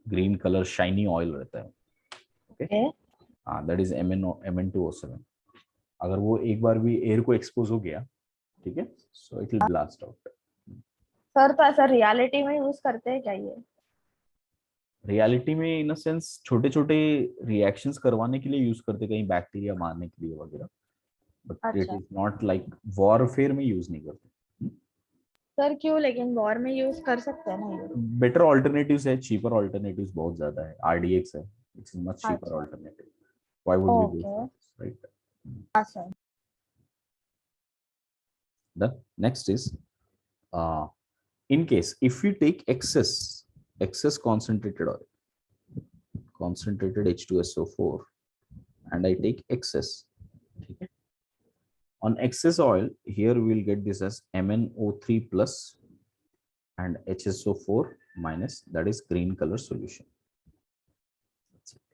ग्रीन कलर शाइनी ऑयल रहता है। ओके, हाँ, दैट इज Mn2O7। अगर वो एक बार भी एयर को एक्सपोज हो गया, ठीक है, सो it will blast out. Sir, तो ऐसा रियलिटी में यूज करते हैं क्या ये? रियलिटी में इन अ सेंस छोटे छोटे रिएक्शंस करवाने के लिए यूज करते, कहीं बैक्टीरिया मारने के लिए वगैरह, बट इट अच्छा इज नॉट लाइक वॉरफेयर में यूज नहीं करते। सर, क्यों? लेकिन वॉर में यूज कर सकते हैं ना ये? बेटर ऑल्टरनेटिव्स है, चीपर ऑल्टरनेटिव्स बहुत ज्यादा है, RDX है, इट्स मच चीपर अच्छा alternative, why would we go okay. For this, right? हाँ sir. The next is, in case if we take excess concentrated H2SO4 and I take excess, okay, on excess oil here we will get this as MnO3 plus and HSO4 minus, that is green color solution।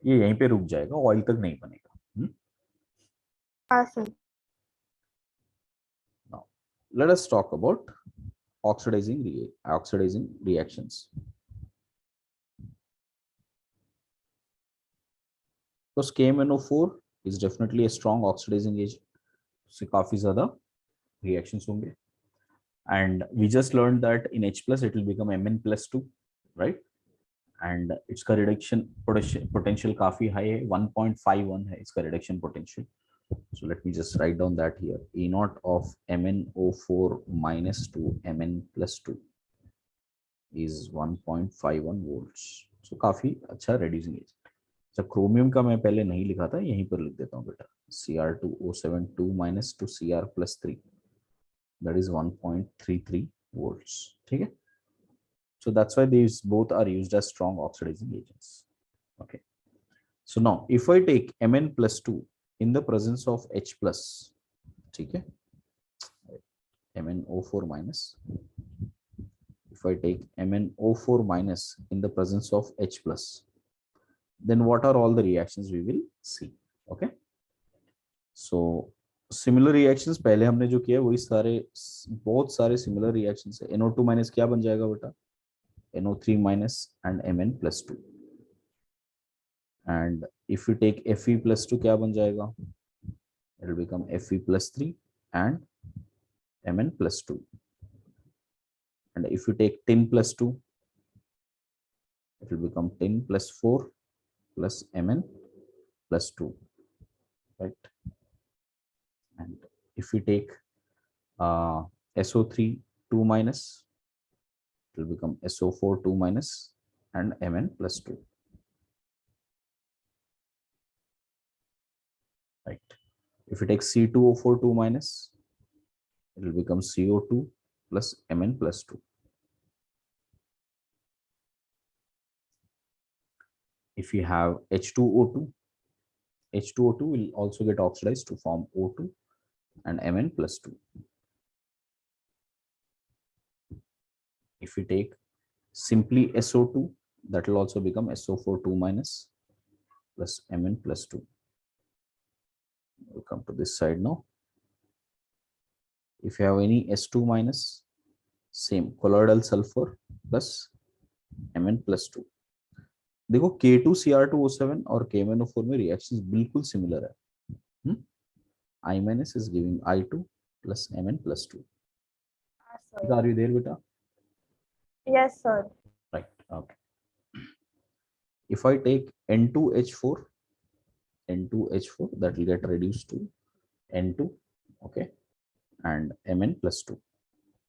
ये यहीं पे रुक जाएगा, oil तक नहीं बनेगा। हाँ sir. Now let us talk about oxidizing reactions। because KMnO4 is definitely a strong oxidizing agent, उससे काफी ज्यादा reactions होंगे, and we just learned that in H plus it will become Mn+2, right? and इसका reduction potential काफी high है, 1.51 है इसका reduction potential। so let me just write down that here, E naught of MnO4 minus to Mn+2 is 1.51 volts। so काफी अच्छा reducing agent। अच्छा, chromium का मैं पहले नहीं लिखा था, यहीं पर लिख देता हूँ बेटा, Cr2O7 2 minus to Cr+3, that is 1.33 volts, ठीक है। so that's why these both are used as strong oxidizing agents। okay, so now if I take Mn+2 in the presence of H plus, ठीक है, MnO4 minus, if I take MnO4 minus in the presence of H plus, then what are all the reactions we will see? okay, so similar reactions पहले हमने जो किया वही सारे, बहुत सारे सिमिलर रिएक्शंस है। NO2 माइनस क्या बन जाएगा बेटा? NO3 minus and Mn+2। And if you take Fe+2 क्या बन जाएगा? It will become Fe+3 and Mn+2। And if you take Tin+2 it will become Tin+4 plus Mn+2, right? And if we take SO3 2 minus, it will become SO4 2 minus and Mn+2, right? If we take C2O4 2 minus, it will become CO2 plus Mn+2. If you have H2O2, H2O2 will also get oxidized to form O2 and Mn+2. If we take simply SO2, that will also become SO4 2 minus plus Mn+2. We'll come to this side now. If you have any S2 minus, same colloidal sulfur plus Mn+2. देखो K2Cr2O7 और KMnO4 में reactions बिल्कुल similar है। I minus is giving I2 plus Mn+2. Are you there, beta? Yes, sir. Right. Okay. If I take N2H4, that will get reduced to N2, okay, and Mn+2,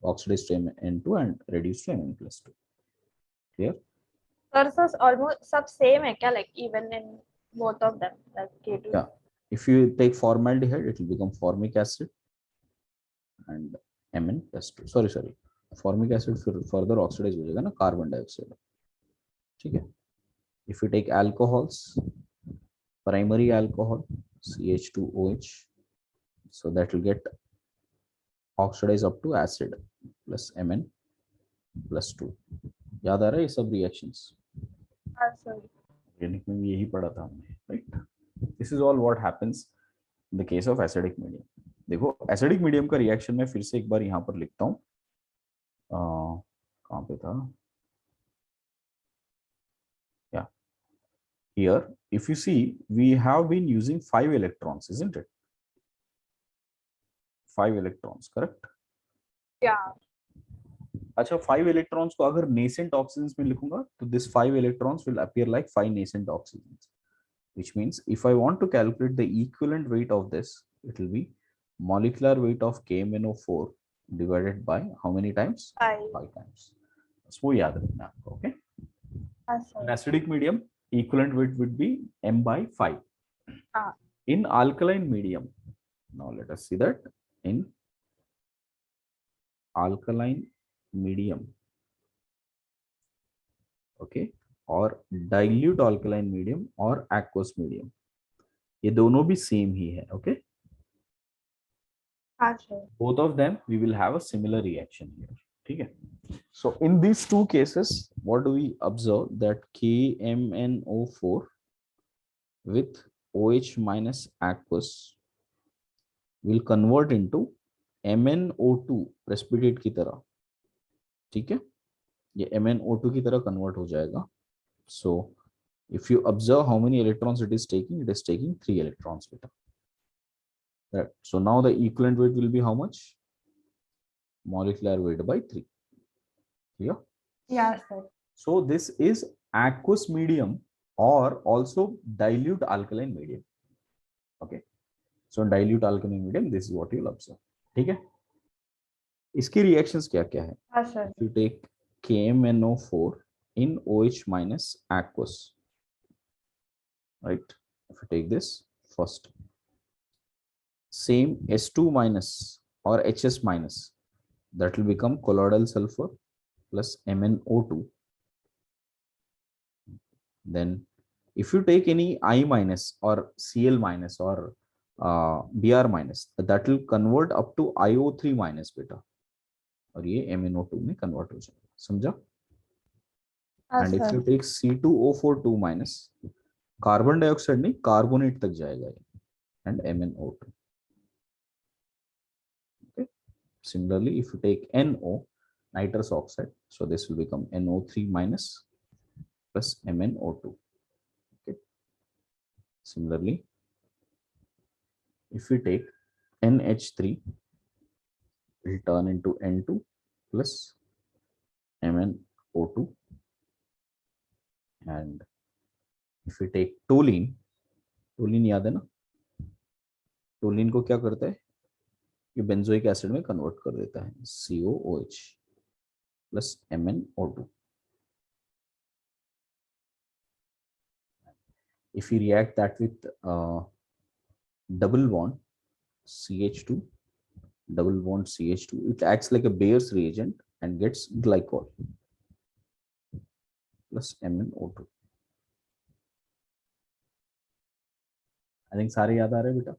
oxidized to N2 and reduced to Mn+2. Clear? Sir, so almost सब same है क्या? Like even in both of them, like K2. Yeah. If you take formaldehyde, it will become formic acid and Mn+2. Sorry. Formic acid फिर further oxidized हो जाएगा ना carbon dioxide. ठीक है. If you take alcohols, primary alcohol CH2OH, so that will get oxidized up to acid plus Mn+2. याद आ रहा है ये सब reactions? हाँ sir. Organic में भी यही पढ़ा था हमने, right? This is all what happens in the case of acidic medium. देखो एसिडिक मीडियम का रिएक्शन मैं फिर से एक बार यहाँ पर लिखता हूँ, कहाँ पे था? Yeah, here if you see we have been using 5 electrons, isn't it? 5 electrons, correct? Yeah. अच्छा 5 electrons को अगर nascent oxygens में लिखूंगा तो this 5 electrons will appear like 5 nascent oxygens, which means if I want to calculate the equivalent weight of this, it will be molecular weight of KMnO4 divided by how many times? 5 times. So याद रखना आपको, okay? In acidic medium, equivalent weight would be m/5. In alkaline medium, now let us see that in alkaline medium, okay, और dilute alkaline medium और aqueous medium, ये दोनों भी same ही है, okay? Both of them we will have a similar reaction here, ठीक है? So in these two cases, what do we observe? That KMnO4 with OH minus aqueous will convert into MnO2 precipitate की तरह, ठीक है? ये MnO2 की तरह convert हो जाएगा. So if you observe how many electrons it is taking 3 electrons. Right. So now the equivalent weight will be how much? Molecular weight by 3. Clear? Yeah, sir. So this is aqueous medium or also dilute alkaline medium. Okay. So dilute alkaline medium, this is what you'll observe. ठीक है? इसकी reactions क्या क्या है? हाँ sir. If you take KMnO4 in OH minus aqueous, right? If you take this first, same S2 minus or HS minus, that will become colloidal sulfur plus MnO2. Then if you take any I minus or Cl minus or Br minus, that will convert up to IO3 minus beta, और ये MnO2 में convert हो जाएगा, समझा? And if you take C2O4 2 minus, carbon dioxide नहीं carbonate तक जाएगा ये, and MnO2. Similarly, if you take NO, nitrous oxide, so this will become NO3 minus plus MnO2. Okay. Similarly, if we take NH3, it will turn into N2 plus MnO2. And if we take toluene, toluene याद है ना, toluene को क्या करता है, ये benzoic acid में convert कर देता है, COOH plus MnO2. If we react that with double bond CH2, double bond CH2, it acts like a Bayer's reagent and gets glycol plus MnO2. I think सारे याद आ रहे हैं बेटा.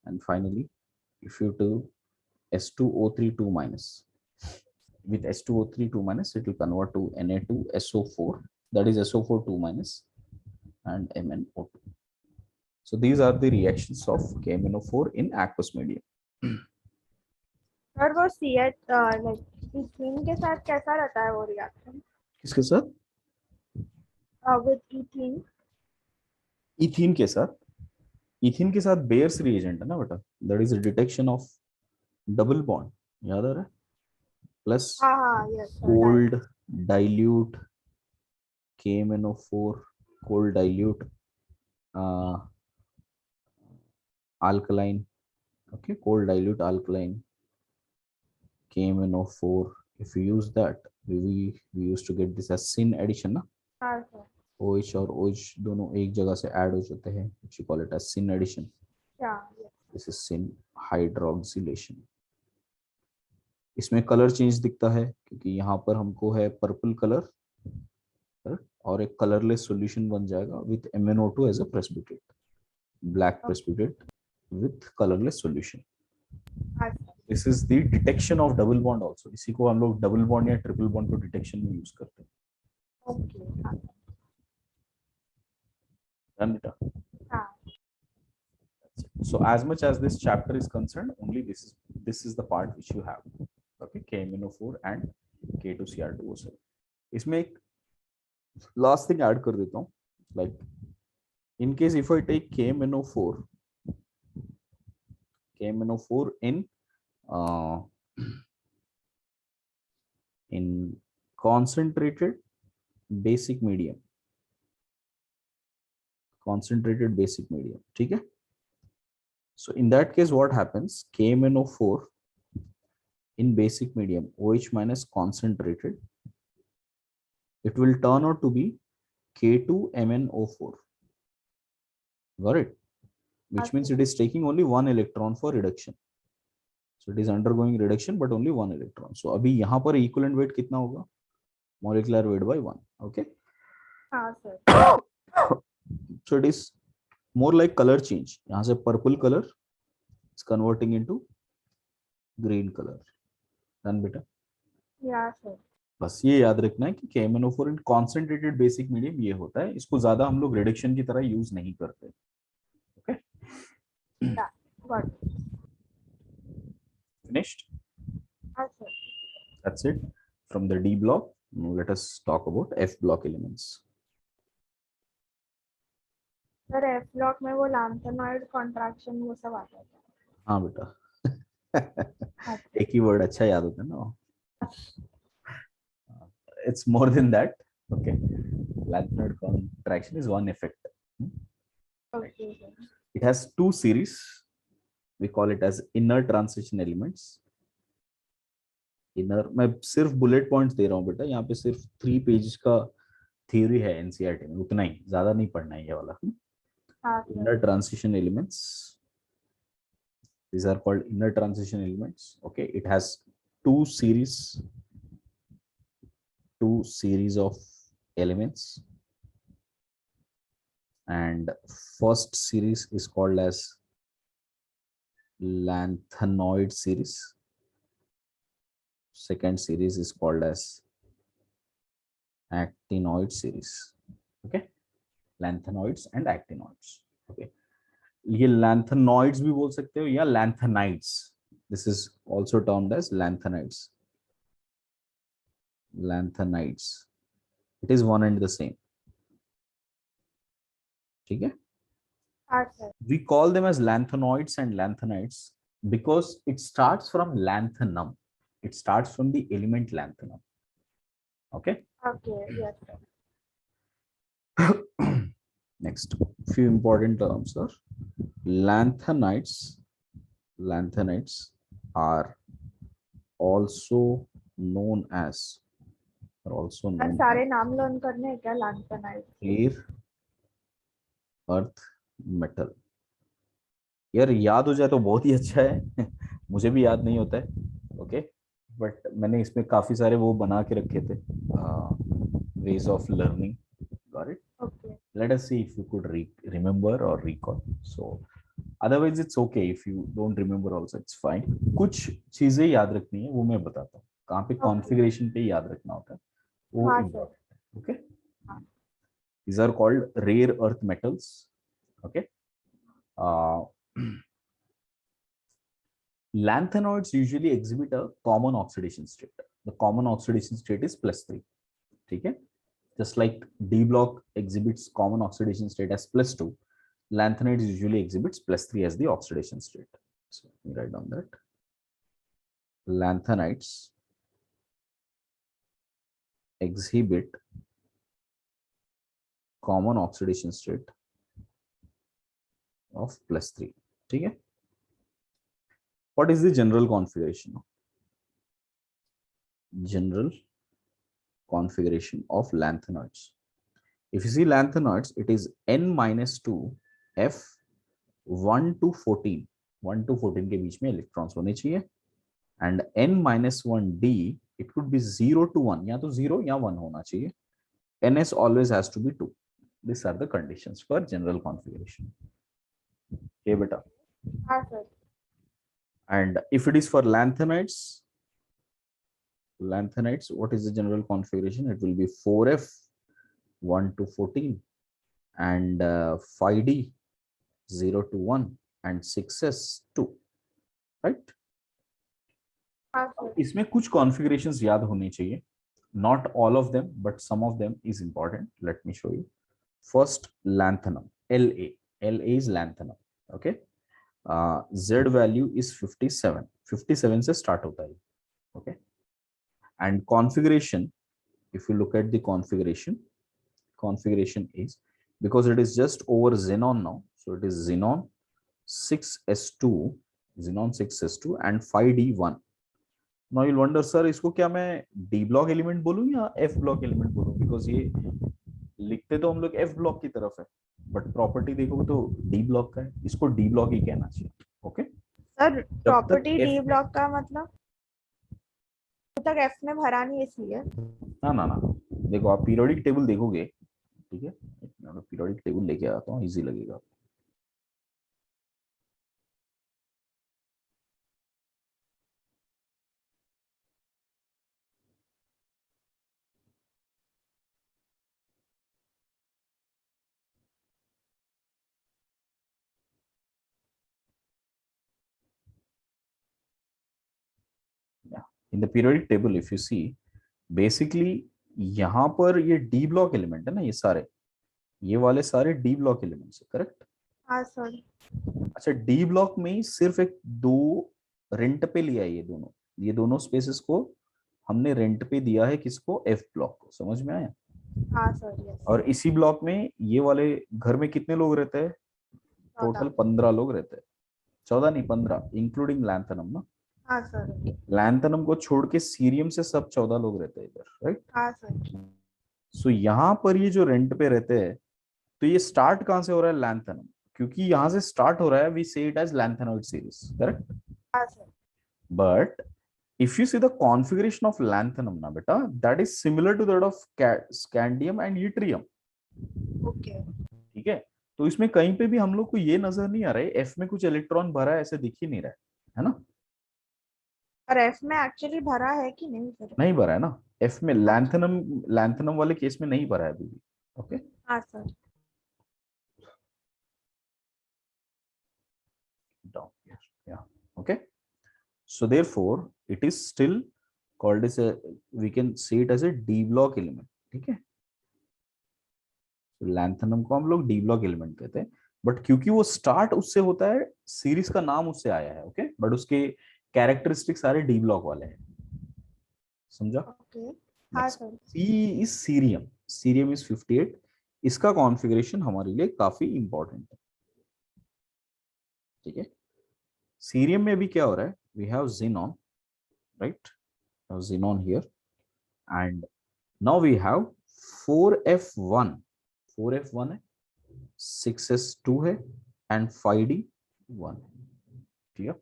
And finally, if you do S2O3 minus, with S2O3 minus, it will convert to Na2SO4, that is SO4 minus and MnO2. So these are the reactions of KMnO4 in aqueous medium. Sir वो CH like ethene के साथ कैसा रहता है वो reaction किसके साथ? With ethene. Ethene के साथ, इथीन के साथ बेयर्स रिएजेंट है ना बेटा, that is a detection of double bond, याद आ रहा है, प्लस हाँ yes cold dilute KMnO4, cold dilute alkaline, okay, cold dilute alkaline KMnO4. If you use that, we used to get this as syn addition ना, हाँ sir. OH और OH दोनों एक जगह से ऐड हो जाते हैं, which we call it as syn addition. Yeah, yes. This is syn hydroxylation. इसमें कलर चेंज दिखता है क्योंकि यहाँ पर हमको है पर्पल कलर और एक कलरलेस सॉल्यूशन बन जाएगा with MnO2 as a precipitate, black precipitate with colourless solution. This is the detection of double bond also. इसी को हम लोग डबल बॉन्ड या ट्रिपल बॉन्ड को डिटेक्शन में यूज करते हैं. Okay. Done it. हाँ. So as much as this chapter is concerned, only this is the part which you have. Okay, KMnO4 and K2Cr2O7. इसमें एक last thing add कर देता हूँ, like in case if I take KMnO4 in concentrated basic medium, ठीक है. So in that case, what happens? KMnO4 in basic medium, OH minus concentrated, it will turn out to be K2MnO4. Got it? Which means it is taking only one electron for reduction. So it is undergoing reduction, but only one electron. So अभी यहाँ पर equivalent weight कितना होगा? Molecular weight by 1. Okay. हाँ sir. So it is more like color change. यहाँ से purple color is converting into green color. Done बेटा? Yeah sir. बस ये याद रखना है कि KMnO4 इन कॉन्सेंट्रेटेड बेसिक मीडियम ये होता है. इसको ज्यादा हम लोग रिडक्शन की तरह यूज नहीं करते. Okay. Yeah. Got it. Finished? हाँ sir. That's it from the D block. Now let us talk about F block elements. Sir F block में वो लैंथेनॉइड कॉन्ट्रैक्शन वो सब आता है. हाँ बेटा. एक ही वर्ड अच्छा याद होता है ना. It's more than that. Okay. Lanthanide contraction is one effect. Okay. It has two series. We call it as inner transition elements. Inner, मैं सिर्फ बुलेट पॉइंट्स दे रहा हूँ बेटा. यहाँ पे सिर्फ 3 पेजेस का थ्योरी है NCERT में, उतना ही, ज्यादा नहीं पढ़ना है ये वाला. Inner transition elements. These are called inner transition elements. Okay. It has two series of elements, and first series is called as lanthanoid series. Second series is called as actinoid series. Okay, lanthanoids and actinoids. Okay, ये lanthanoids भी बोल सकते हो या lanthanides. This is also termed as lanthanides. Lanthanides. It is one and the same. ठीक है? हाँ sir. We call them as lanthanoids and lanthanides because it starts from lanthanum. It starts from the element lanthanum. Okay. Okay, yes sir. Next, few important terms are lanthanides. Lanthanides are also known as सारे नाम learn करने हैं क्या लैंथनाइड? rare earth metal. यार याद हो जाए तो बहुत ही अच्छा है. मुझे भी याद नहीं होता है. ओके, बट मैंने इसमें काफी सारे वो बना के रखे थे, ways of learning. Got it? Okay. Let us see if you could remember or recall. So otherwise it's okay if you don't remember also, it's fine. कुछ चीजें याद रखनी है वो मैं बताता हूँ. कहाँ पे कॉन्फ़िगरेशन पे याद रखना होता है वो important. Okay. These are called rare earth metals. Okay. Lanthanoids usually exhibit a common oxidation state. The common oxidation state is +3. ठीक है? Just like D block exhibits common oxidation state as +2, lanthanides usually exhibits +3 as the oxidation state. So let me write down that. Lanthanides exhibit common oxidation state of +3. ठीक है? What is the general configuration? General configuration of lanthanoids. If you see lanthanoids, it is N-2 F 1 to 14. 1 to 14 के बीच में electrons होने चाहिए. And N-1 D, it could be 0 to 1. या तो 0 या 1 होना चाहिए. NS always has to be 2. These are the conditions for general configuration. Okay, beta. हाँ sir. And if it is for lanthanides, what is the general configuration? It will be 4F 1 to 14 and 5D 0 to 1 and 6S 2, right? इसमें कुछ configurations याद होनी चाहिए. Not all of them, but some of them is important. Let me show you. First, lanthanum. La. La is lanthanum. Okay. Z value is 57. 57 से start होता है. Okay. And configuration, if you look at the configuration is, because it is just over xenon now, so it is xenon 6s2, and 5d1. Now you'll wonder, sir, इसको क्या मैं D block element बोलूं या F block element बोलूं? Because ये लिखते तो हम लोग F block की तरफ है, but property देखोगे तो D block का है. इसको D block ही कहना चाहिए. Okay? Sir property D block का मतलब तक F में भरा नहीं इसलिए? ना देखो, आप पीरियोडिक टेबल देखोगे, ठीक है? पीरियोडिक टेबल लेके आता हूँ, इजी लगेगा. In the periodic table, if you see, basically यहाँ पर ये D block element है ना, ये सारे, ये वाले सारे D block elements है, करेक्ट? हाँ सर. अच्छा, D block में ही सिर्फ एक दो रेंट पे लिया है. ये दोनों स्पेसेस को हमने रेंट पे दिया है. किसको? F block को. समझ में आया? हाँ सर. यस. और इसी ब्लॉक में ये वाले घर में कितने लोग रहते हैं? टोटल 15 लोग रहते हैं. 14 नहीं, 15 इंक्लूडिंग लैंथनम ना. हाँ सर. लैंथनम को छोड़ के सीरियम से सब 14 लोग रहते हैं इधर, राइट? हाँ सर. सो यहाँ पर ये जो रेंट पे रहते हैं, तो ये स्टार्ट कहाँ से हो रहा है? लैंथनम. क्योंकि यहाँ से स्टार्ट हो रहा है, we say it as lanthanoid series, correct? हाँ sir. But if you see the configuration of lanthanum na beta, that is similar to that of scandium and yttrium. Okay. ठीक है? तो इसमें कहीं पे भी हम लोग को ये नजर नहीं आ रहा है F में कुछ इलेक्ट्रॉन भरा है, ऐसे दिख ही नहीं रहा है ना? और F में एक्चुअली भरा है कि नहीं सर? नहीं भरा है ना. F में लैंथनम वाले केस में नहीं भरा है अभी भी. ओके. हाँ sir. Down here. Yeah. Okay. So therefore it is still called as a, we can see it as a d block element. ठीक है, लैंथेनम को हम लोग डी ब्लॉक एलिमेंट कहते हैं, बट क्योंकि वो स्टार्ट उससे होता है, सीरीज का नाम उससे आया है, ओके, बट उसके कैरेक्टरिस्टिक सारे डी ब्लॉक वाले हैं, समझा? ओके हाँ next sir. C is cerium, cerium is 58, इसका कॉन्फ़िगरेशन हमारे लिए काफी इंपॉर्टेंट है, ठीक है। सीरियम में भी क्या हो रहा है, we have xenon, right, xenon here, and now we have 4f1, 4f1 है, 6s2 है, एंड 5d1 है, ठीक है।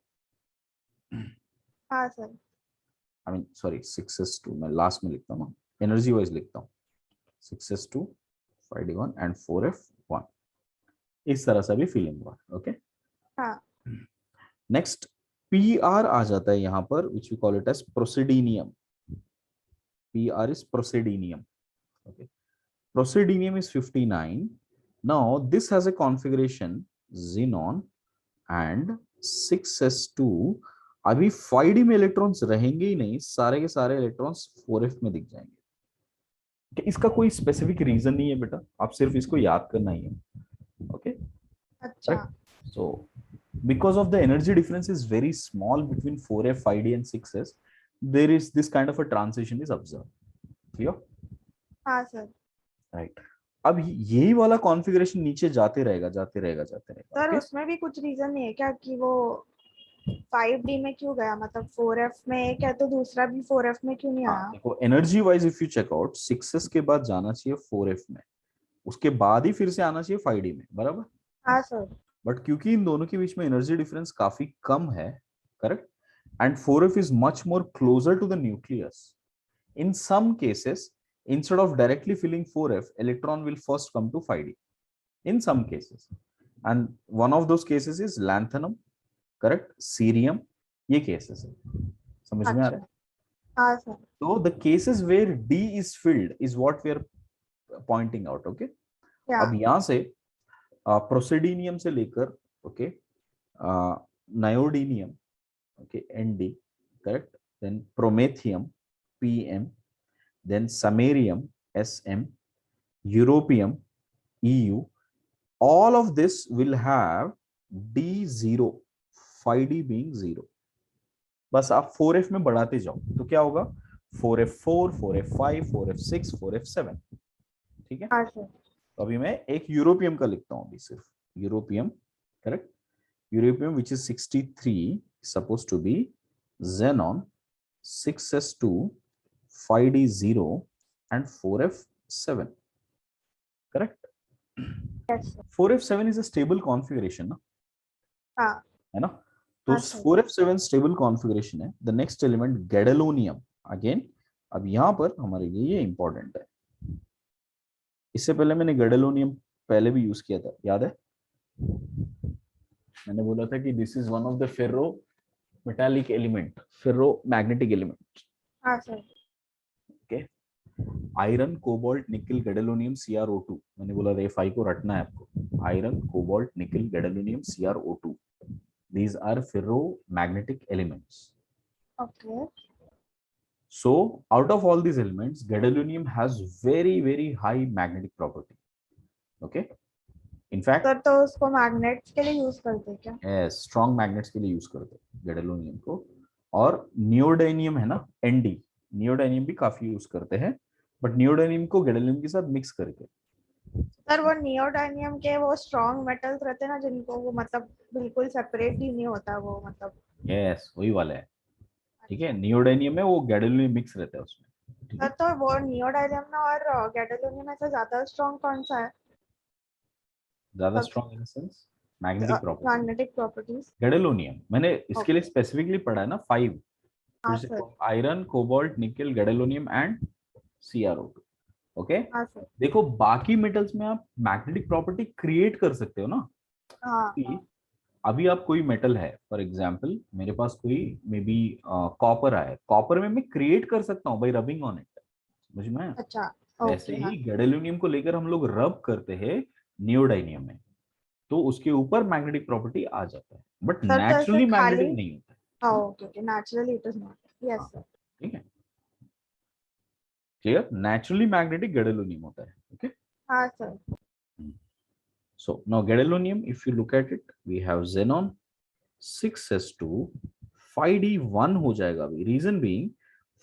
हाँ sir. I mean sorry 6s2 मैं लास्ट में लिखता हूँ ना, एनर्जी वाइज लिखता हूँ, 6s2, 5d1 एंड 4f1, इस तरह से भी फीलिंग हुआ, ओके। हाँ नेक्स्ट पीआर आ जाता है यहाँ पर, which we call it as praseodymium, P R is praseodymium, okay. Procidinium is 59. Now this has a configuration xenon and 6s2. अभी 5d में इलेक्ट्रॉन्स रहेंगे ही नहीं, सारे के सारे इलेक्ट्रॉन्स 4f में दिख जाएंगे। इसका कोई स्पेसिफिक रीजन नहीं है बेटा, आप सिर्फ इसको याद करना ही है, ओके। अच्छा। So because of the energy difference is very small between 4f, 5d and 6s, there is this kind of a transition is observed, clear? हाँ सर। राइट, अब यही वाला कॉन्फ़िगरेशन नीचे जाते रहेगा, जाते रहेगा, जाते रहेगा, सर okay? उसमें भी कुछ रीजन नहीं है क्या कि वो 5D में क्यों गया, मतलब 4F में एक है तो दूसरा भी 4F में क्यों नहीं आया? देखो energy wise if you check out, 6s के बाद जाना चाहिए 4f में, उसके बाद ही फिर से आना चाहिए 5d में, बराबर। हाँ सर। बट क्योंकि इन दोनों के बीच में एनर्जी डिफरेंस काफी कम है, correct, and 4f is much more closer to the nucleus, in some cases instead of directly filling 4f, electron will first come to 5d in some cases, and one of those cases is lanthanum, correct, cerium, ये cases है, समझ में आ रहा है? हाँ sir. So the cases where d is filled is what we are pointing out, okay? अब यहाँ से प्रोसिडीनियम से लेकर, okay, neodymium, okay, nd, correct, then promethium, pm, then samarium, sm, europium, eu, all of this will have d0, 5d being 0, बस आप 4f में बढ़ाते जाओ तो क्या होगा, 4f4, 4f5, 4f6, 4f7, ठीक है। हाँ सर। तो अभी मैं एक यूरोपियम का लिखता हूँ, अभी सिर्फ europium, correct, europium which is 63 supposed to be xenon, 6s2, 5d0 and 4f7, correct? Yes sir. 4f7 is a stable configuration ना, हाँ है ना? तो 4f7 स्टेबल कॉन्फ़िगरेशन है। द नेक्स्ट एलिमेंट गैडेलोनियम, अगेन अब यहाँ पर हमारे लिए ये इंपॉर्टेंट है। इससे पहले मैंने गैडेलोनियम पहले भी यूज किया था, याद है? मैंने बोला था कि this is one of the ferro metallic element, ferro magnetic element. हाँ sir. Okay, iron, cobalt, nickel, gadolinium, CrO2। मैंने बोला रेफाई को रटना है आपको, iron, cobalt, nickel, gadolinium, CrO2, these are ferromagnetic elements. Okay. So out of all these elements, gadolinium has very high magnetic property, okay? In fact sir तो उसको magnets के लिए यूज करते हैं क्या? yes, strong magnets के लिए use करते हैं गैडोलिनियम को। और नियोडाइनियम है ना, Nd, नियोडाइनियम भी काफी यूज करते हैं, बट नियोडाइनियम को गैडोलिनियम के साथ मिक्स करके। सर वो नियोडाइनियम के वो स्ट्रॉन्ग मेटल्स रहते हैं ना, जिनको वो मतलब बिल्कुल सेपरेट ही नहीं होता वो, मतलब यस वही वाला है, ठीक है। नियोडाइनियम में वो गैडोलिनियम मिक्स रहता है उसमें, ठीक है। सर तो वो नियोडाइनियम ना और गैडोलिनियम में से ज्यादा स्ट्रॉन्ग कौन सा है? ज्यादा strong in the sense magnetic property, magnetic properties. Gadolinium मैंने इसके लिए स्पेसिफिकली पढ़ा है ना, 5 फिर हाँ से, सर। आयरन, कोबाल्ट, निकल, गैडोलिनियम एंड CrO2, ओके। हाँ सर। देखो बाकी मेटल्स में आप मैग्नेटिक प्रॉपर्टी क्रिएट कर सकते हो ना, हाँ। कि अभी आप कोई मेटल है, फॉर एग्जांपल मेरे पास कोई मे बी कॉपर है, कॉपर में मैं क्रिएट कर सकता हूँ बाय रबिंग ऑन इट, समझ में आया? अच्छा वैसे ओके। हाँ ही गैडोलिनियम को लेकर हम लोग रब करते हैं नियोडाइनियम में, तो उसके ऊपर मैग्नेटिक प्रॉपर्टी आ जाता है, बट सर तो ऐसे नेचुरली खाली मैग्नेटिक नहीं होता है। Okay okay, naturally it is not, yes sir. ठीक है, क्लियर। नेचुरली मैग्नेटिक गैडोलीनियम होता है। ओके, हाँ sir. so now gadolinium, if you look at it, we have xenon 6s2 5d1 हो जाएगा अभी। रीजन बीइंग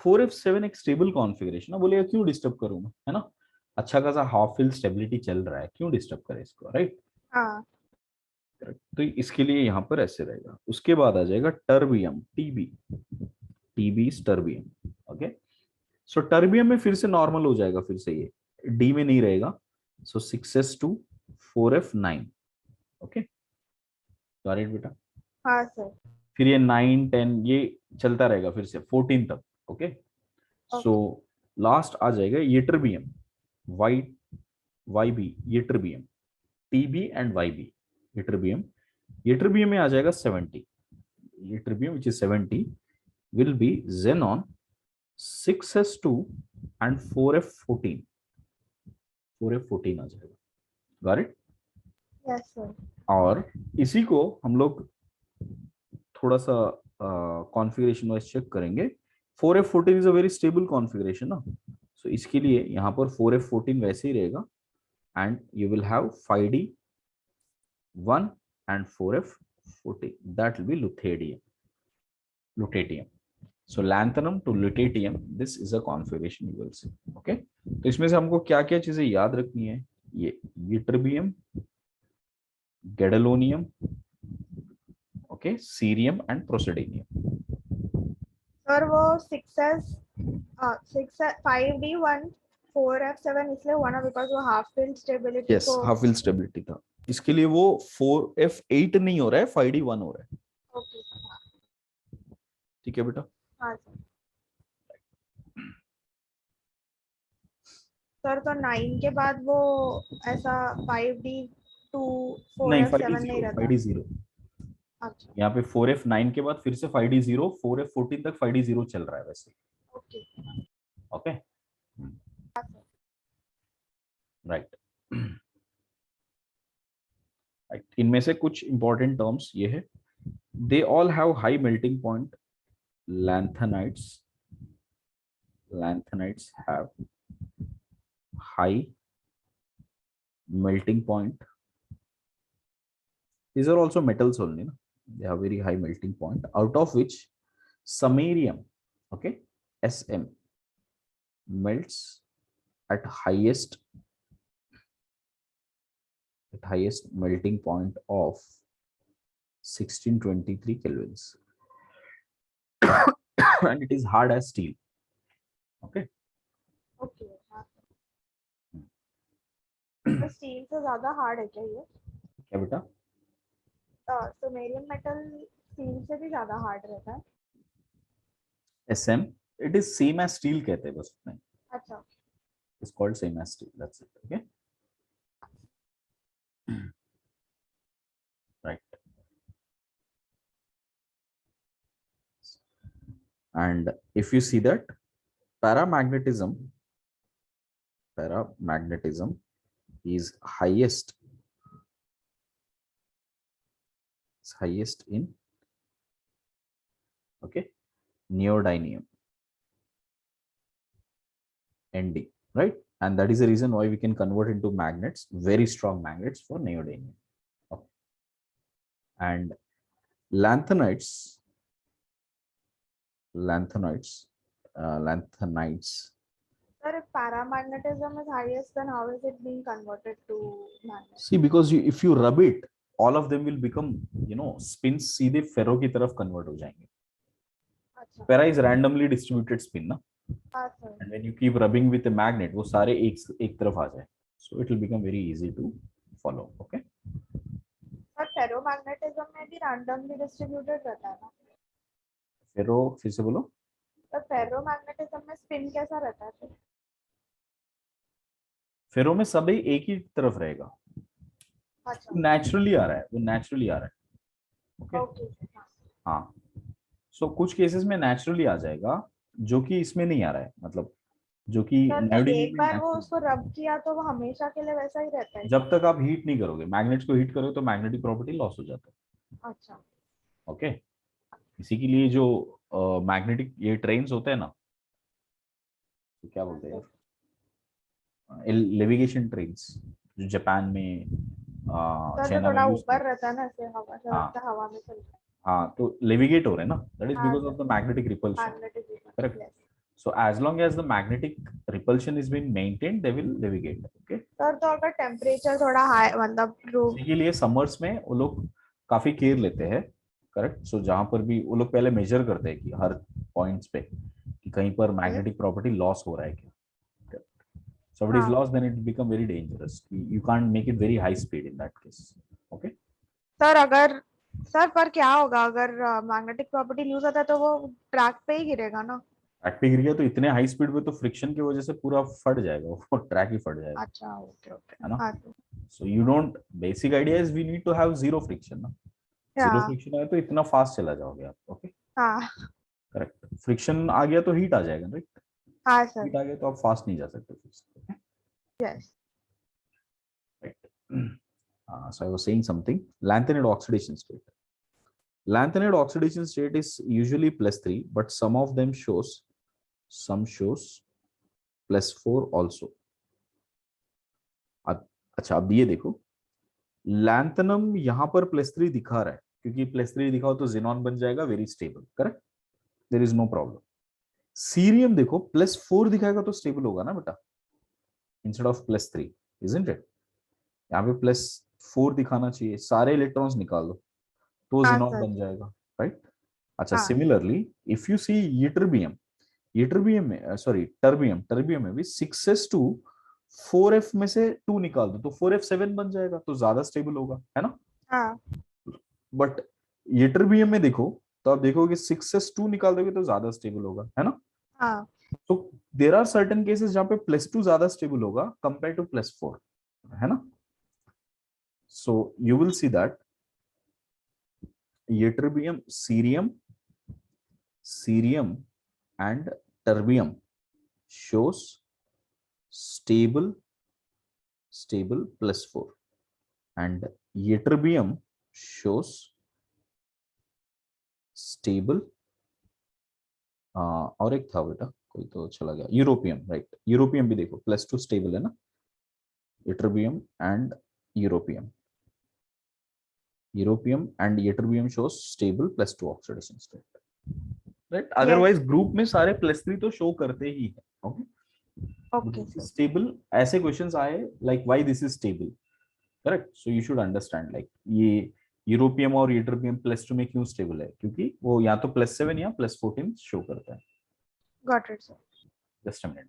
4f7 एक स्टेबल कॉन्फ़िगरेशन है, बोलेगा क्यों डिस्टर्ब करूं मैं, है ना, अच्छा खासा हाफ फिल स्टेबिलिटी चल रहा है, क्यों डिस्टर्ब करे इसको, राइट। हाँ तो इसके लिए यहाँ पर ऐसे रहेगा। उसके बाद आ जाएगा terbium, T B, T B terbium. Okay, so terbium में फिर से नॉर्मल हो जाएगा, फिर से ये डी में नहीं रहेगा। सो 6s2 4f9। Okay, got it बेटा। हाँ सर। फिर ये 9 10 ये चलता रहेगा फिर से 14 तक। ओके, सो ओके लास्ट आ जाएगा ytterbium, Y Y B ytterbium, T B and Y B ytterbium. Ytterbium में आ जाएगा 70, ytterbium which is 70 will be xenon 6s2 and 4f14, 4f14 आ जाएगा, गॉट इट। Yes sir. और इसी को हम लोग थोड़ा सा कॉन्फ़िगरेशन वाइज चेक करेंगे। 4f14 is a very stable configuration ना, सो इसके लिए यहाँ पर 4f14 वैसे ही रहेगा and you will have 5d1 and 4f14, that will be lutetium, lutetium. So lanthanum to lutetium, this is a configuration you will see. Okay, तो इसमें से हमको क्या क्या चीजें याद रखनी है, ये ytterbium, gadolinium, okay, cerium and praseodymium. Sir वो 6s 5d1 4f7 इसलिए हुआ ना बिकॉज वो हाफ फील्ड स्टेबिलिटी Yes, को। half field stability था, इसके लिए वो 4f8 नहीं हो रहा है, 5d1 हो रहा है। ओके ठीक है बेटा। हाँ सर। सर तो 9 के बाद वो ऐसा 5d2 नहीं, 4f7 नहीं 5d0, रहता। 5d0। अच्छा यहाँ पे 4f9 के बाद फिर से 5d0, 4f14 तक 5d0 चल रहा है वैसे। Okay okay, right. इनमें से कुछ इंपॉर्टेंट टर्म्स ये है, they all have high melting point. lanthanides lanthanides have high melting point. These are also metals only, no? They have very high melting point, out of which samarium, okay, Sm, melts at highest melting point of 1623 kelvins and it is hard as steel. Okay, okay हाँ। तो steel से ज्यादा hard है क्या ये? क्या बेटा? सोमेरियम metal steel से भी ज्यादा हार्ड रहता है? Sm, it is same as steel कहते हैं बस उसमें, अच्छा it's called same as steel, that's it. Okay, right. And if you see that paramagnetism is highest in, okay, neodymium, Nd, right, and that is the reason why we can convert into magnets, very strong magnets for neodymium. Okay. And lanthanides sir, if paramagnetism is highest, then how is it being converted to magnet? see, because if you rub it, all of them will become, spins सीधे फेरो की तरफ convert हो जाएंगे. अच्छा Para is randomly distributed spin ना, हाँ sir. and when you keep rubbing with a magnet, वो सारे एक तरफ आ जाए, so it will become very easy to follow. Okay, sir ferromagnetism में भी रैंडमली डिस्ट्रीब्यूटेड रहता है ना? फेरो फिर से बोलो। तो फेरोमैग्नेटिज्म में स्पिन कैसा रहता है फिर? फेरो में सभी एक ही तरफ रहेगा, अच्छा नेचुरली आ रहा है, वो नेचुरली आ रहा है। ओके, ओके हाँ, सो कुछ केसेस में नेचुरली आ जाएगा जो कि इसमें नहीं आ रहा है, मतलब जो कि सर, तो neodymium एक में बार वो natural, उसको रब किया तो वो हमेशा के लिए वैसा ही रहता है? जब तक आप हीट नहीं करोगे, मैग्नेट्स को हीट करोगे तो मैग्नेटिक प्रॉपर्टी लॉस हो जाता है। अच्छा ओके, इसी के लिए जो मैग्नेटिक ये ट्रेन्स होते हैं ना, तो क्या बोलते हैं यार, नेविगेशन ट्रेन्स जो जापान में सर तो चाइना में थोड़ा यूज ऊपर करते रहता है ना, ऐसे हवा से हैं। लगता है हवा में चल रहा है। हाँ, तो लेविगेट हो रहे हैं ना, दैट इज हाँ because sir, of the magnetic repulsion. Magnetic Correct. Yes. So as long as the magnetic repulsion is being maintained, they will navigate. Okay. Sir तो अगर टेम्परेचर थोड़ा हाई मतलब रूम। इसी के लिए समर्स में वो लोग काफी केयर लेते हैं. करेक्ट. सो जहां पर भी वो लोग पहले मेजर करते हैं कि हर पॉइंट्स पे कि कहीं पर मैग्नेटिक प्रॉपर्टी लॉस हो रहा है क्या. So if it is हाँ lost, then it become very dangerous. You can't make it very high speed in that case. Okay. Sir, अगर सर पर क्या होगा अगर मैग्नेटिक प्रॉपर्टी लूज होता है तो वो ट्रैक पे ही गिरेगा ना। ट्रैक पे गिर गया तो इतने हाई स्पीड पे तो फ्रिक्शन की वजह से पूरा फट जाएगा, वो ट्रैक ही फट जाएगा. अच्छा, ओके ओके। है ना. हाँ sir. So you don't, basic idea is we need to have zero friction ना. जीरो हाँ फ्रिक्शन है तो इतना फास्ट चला जाओगे आप. ओके. हाँ। करेक्ट. फ्रिक्शन आ गया तो हीट आ जाएगा, राइट. हाँ सर। हीट आ गया तो आप फास्ट नहीं जा सकते फिर. Yes. Right. So I was saying something. Lanthanide oxidation state. Lanthanide oxidation state is usually +3, but some shows +4 also. अच्छा, अब ये देखो, लैंथनम यहाँ पर +3 दिखा रहा है, क्योंकि +3 दिखाओ तो जेनॉन बन जाएगा very stable. Correct. There is no problem. Cerium देखो +4 दिखाएगा तो स्टेबल होगा ना बेटा, इंस्टेड ऑफ +3. Isn't it. यहाँ पे +4 दिखाना चाहिए, सारे इलेक्ट्रॉन्स निकाल दो तो हाँ जेनॉन सर। बन जाएगा. राइट. अच्छा, हाँ सिमिलरली इफ यू सी यट्रबियम, यट्रबियम में सॉरी टर्बियम, टर्बियम में भी 6s2 4f में से 2 निकाल दो तो 4f7 बन जाएगा, तो ज्यादा स्टेबल होगा, है ना. हाँ बट यट्रबियम में देखो तो आप देखोगे 6s2 निकाल दोगे तो ज्यादा स्टेबल होगा, है ना. हाँ। तो देर आर सर्टेन केसेस जहां पे +2 ज्यादा स्टेबल होगा कंपेयर टू +4, है ना. So you will see that ytterbium, cerium and terbium shows stable +4, and ytterbium shows stable. और एक था बेटा, कोई तो चला गया, यूरोपियम. राइट. यूरोपियम भी देखो +2 स्टेबल है ना, ytterbium and europium. Europium and ytterbium shows stable +2 oxidation state. Right. Yes. Otherwise group में सारे +3 तो शो करते ही है. Okay. Okay this is sir. Stable. ऐसे क्वेश्चंस आए like why this is stable. Correct. So you should understand like ये europium और यूट्रोपियम +2 में क्यों स्टेबल है, क्योंकि वो या तो +7 या +14 शो करता है. Got it sir. Just a minute.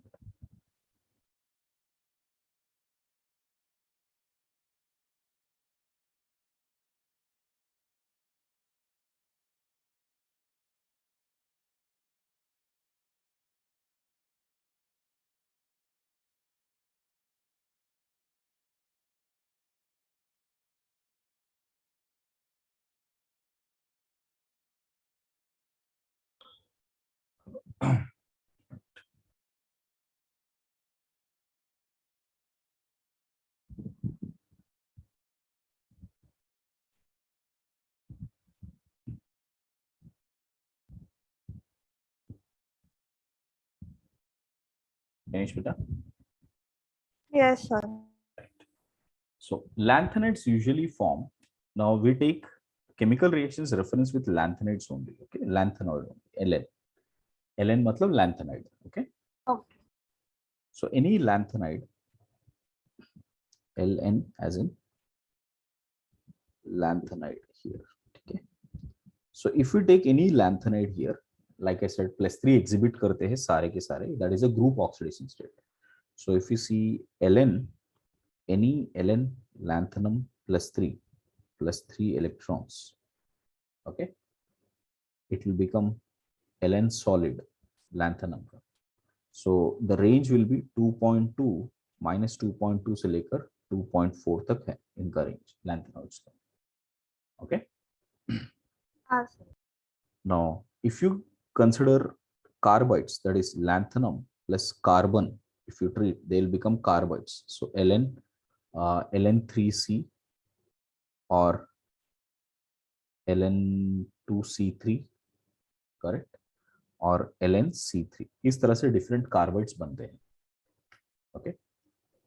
Finish बेटा. Yes sir. So lanthanides usually form. Now we take chemical reactions reference with lanthanides only. Okay, lanthanoid only. Ln. Ln मतलब lanthanide. Okay. Okay. So any lanthanide, Ln as in lanthanide here. Okay. So if we take any lanthanide here, like I said, +3 exhibit करते हैं सारे के सारे. That is a group oxidation state. So if you see Ln, any Ln lanthanum +3 electrons. Okay. It will become Ln solid lanthanum. So the range will be 2.2 -2.2 से लेकर 2.4 तक है इनका रेंज लैंथेनॉइड्स का. Okay. हाँ sir. Now if you consider carbides, that is lanthanum plus carbon, if you treat, they will become carbides. So Ln3C or Ln2C3 correct, और LnC3। इस तरह से डिफरेंट कार्बाइड्स बनते हैं. Okay,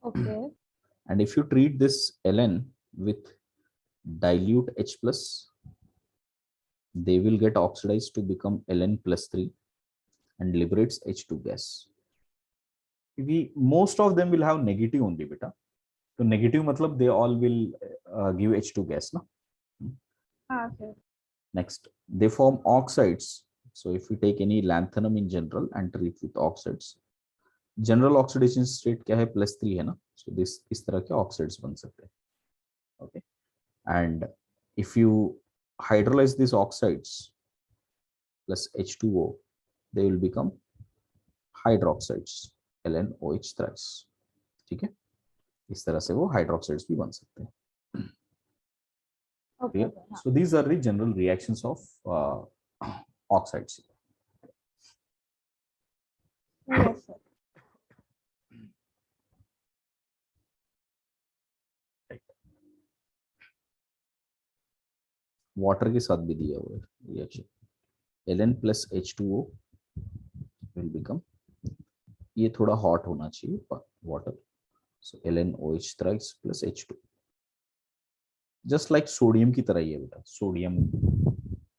okay and if you treat this Ln with dilute H plus, they will get oxidized to become Ln plus 3 and liberates H2 gas. Most of them will have negative only, beta. So negative matlab they all will give H2 gas, na? हाँ sir. Next, they form oxides. So if we take any lanthanum in general and treat with oxides, general oxidation state क्या है, +3 है ना. So this इस तरह के oxides बन सकते हैं. Okay, and if you hydrolyse this oxides plus H2O, they will become hydroxides, LnOH thrice. ठीक है, इस तरह से वो हाइड्रोक्साइड्स भी बन सकते हैं. Okay so these are the general reactions of oxides. Yes sir. Water के साथ भी दिया हुआ है reaction. Ln plus H2O will become, ये थोड़ा हॉट होना चाहिए वाटर. सो LnOH thrice plus H2, just like sodium की तरह ही है बेटा. सोडियम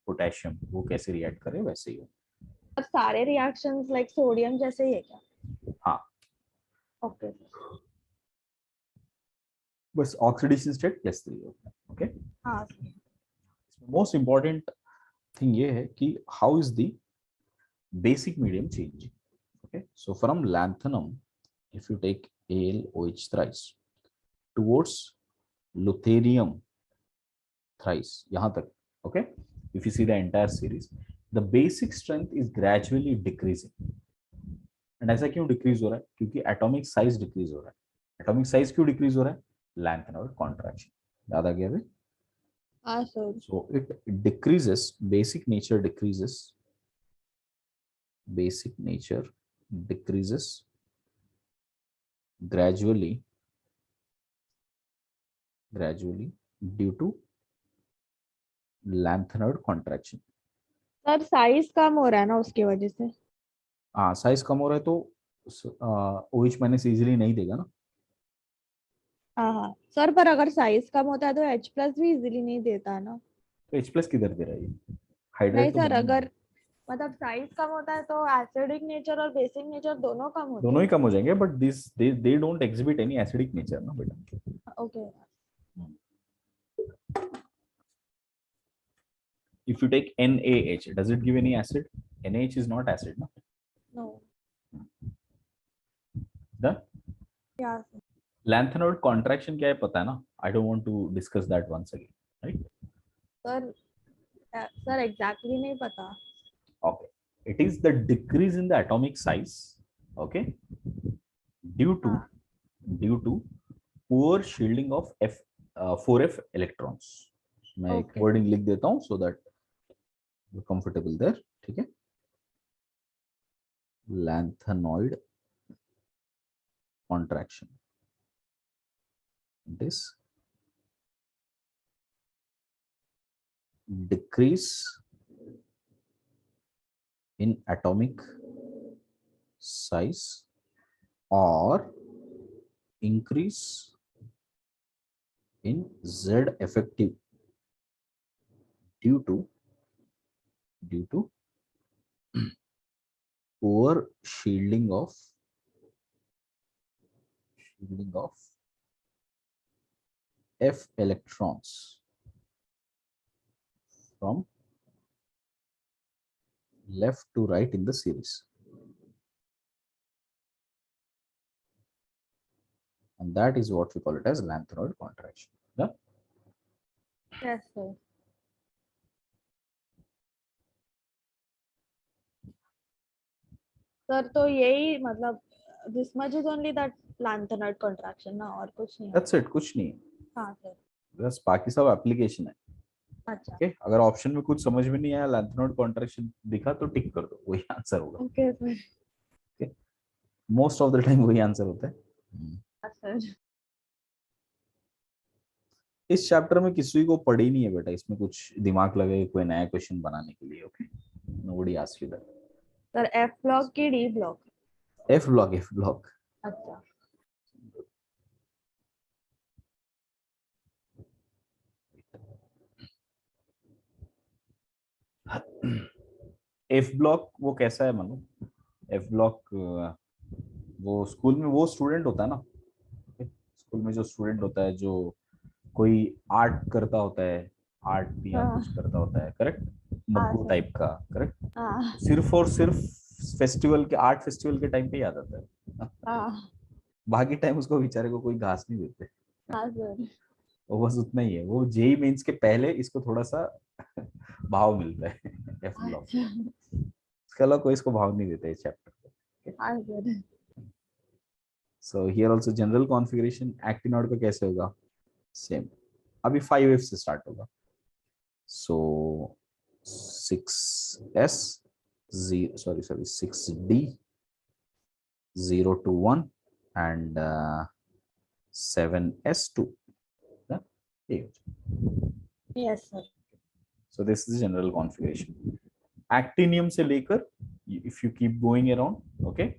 पोटेशियम वो कैसे रिएक्ट करे वैसे ही हो. और सारे रिएक्शंस लाइक सोडियम जैसे ही है क्या? हाँ, ओके बस ऑक्सीडेशन स्टेट +3 होता है. ओके, हाँ. मोस्ट इंपॉर्टेंट थिंग ये है कि how is the basic medium changing. Okay, so from lanthanum, if you take AlOH thrice towards lutetium thrice, यहाँ तक. Okay, if you see the entire series, the basic strength is gradually decreasing. And ऐसा क्यों decrease हो रहा है? क्योंकि atomic size decrease हो रहा है. एटॉमिक साइज क्यों डिक्रीज हो रहा है? लैंथनॉइड कॉन्ट्रैक्शन. याद आ गया भाई? हाँ sir. So it decreases, basic nature decreases, basic nature decreases gradually due to lanthanide contraction. Sir size कम हो रहा है ना उसकी वजह से. हाँ, साइज कम हो रहा है तो OH माइनस इजीली नहीं देगा ना. हाँ हाँ सर, पर अगर साइज कम होता है तो H प्लस भी इजीली नहीं देता ना. तो H प्लस किधर दे रहा है? नहीं हाइड्रेट तो सर, बना अगर मतलब साइज कम होता है तो एसिडिक नेचर और बेसिक नेचर दोनों कम होते दोनों ही हैं. कम हो जाएंगे, but this they don't exhibit any acidic nature ना बेटा. Okay. If you take NaH, does it give any acid? NaH is not acid, no? No. The या lanthanide contraction क्या है पता है ना? I don't want to discuss that once again, right? Sir, sir exactly नहीं पता. Okay, it is the decrease in the atomic size, okay, due to poor shielding of 4f electrons. मैं एक Okay. wording लिख देता हूँ so that you're comfortable there. ठीक है, lanthanide contraction. This decrease in atomic size or increase in Z effective due to poor shielding of F electrons from left to right in the series. And that is what we call it as lanthanide contraction. Yeah? Yes sir. Sir तो यही मतलब this much is only that lanthanide contraction ना, और कुछ नहीं है. That's it, कुछ नहीं. हाँ सर. बस बाकी सब एप्लीकेशन है. अच्छा. Okay? अगर ऑप्शन में कुछ समझ में नहीं आया, lanthanide contraction दिखा तो टिक कर दो, वही आंसर होगा. Okay sir. Most of the time वही आंसर होता है. सर इस चैप्टर में किसी को पढ़ी नहीं है बेटा, इसमें कुछ दिमाग लगे कोई नया क्वेश्चन बनाने के लिए. Okay, Nobody asked you that. तर F ब्लॉक की D block? F block, F block. अच्छा. F block वो कैसा है मनु? F block वो स्कूल में वो स्टूडेंट होता है ना, स्कूल में जो स्टूडेंट होता है जो कोई आर्ट करता होता है, आर्ट या कुछ करता होता है, करेक्ट, मग्गू टाइप का, करेक्ट, सिर्फ और सिर्फ फेस्टिवल के, आर्ट फेस्टिवल के टाइम पे याद आता है, बाकी टाइम उसको बेचारे को कोई घास नहीं देते, वो बस उतना ही है, वो जेई मेंस के पहले इसको थोड़ा सा भाव मिलता है एफ ब्लॉक, इसके अलावा कोई इसको भाव नहीं देता है chapter. So here also general configuration actinoid का कैसे होगा, सेम, अभी 5F से स्टार्ट होगा, सो 6S 6D 0 to 1 and 7S2. Yes sir. So this is general configuration. Actinium से लेकर if you keep going around, okay,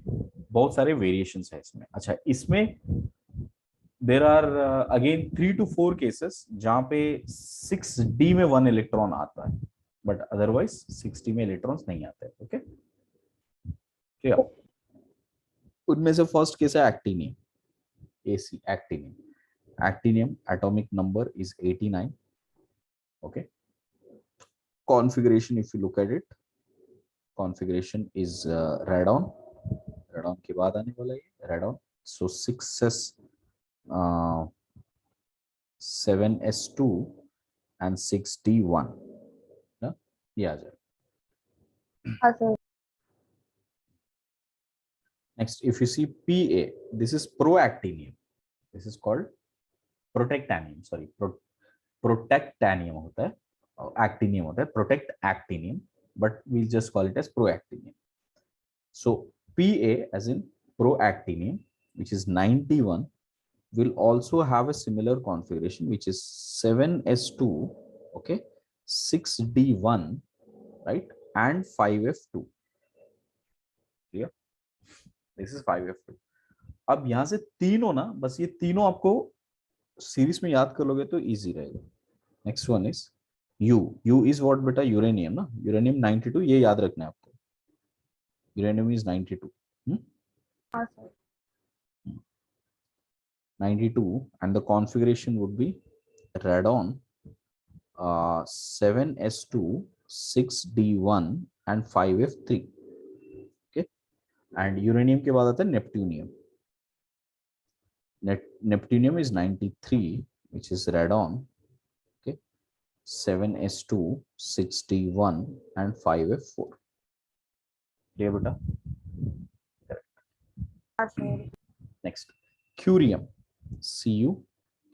बहुत सारे variations है इसमें. अच्छा, इसमें there are again 3 to 4 cases जहाँ पे 6D में 1 इलेक्ट्रॉन आता है, but otherwise 6D में इलेक्ट्रॉन्स नहीं आते, okay? क्या? उनमें से फर्स्ट केस है actinium, AC actinium. Actinium atomic number is 89. Okay. Configuration, if you look at it, configuration is radon. Radon के बाद आने वाला है radon. So 6S 7S2 and 6D1. ना ये आ जाए. Next, if you see PA, this is proactinium. This is called protactinium. Sorry, protactinium होता है, actinium होता है, protect actinium, but we'll just call it as proactinium. So PA as in proactinium, which is 91, will also have a similar configuration, which is 7S2, okay, 6D1, right, and 5F2. Clear? This is 5F2. अब यहाँ से तीनों ना, बस ये तीनों आपको series में याद कर लोगे तो इजी रहेगा. Next one is you is what बेटा, यूरेनियम ना, यूरेनियम 92, ये याद रखना है आपको, uranium is 92. 92 and the configuration would be radon 7S2 6D1 and 5F3. okay, and uranium के बाद आता है neptunium. Neptunium is 93, which is radon, okay, 7S2 6D1 and 5F4. clear beta? Next, curium,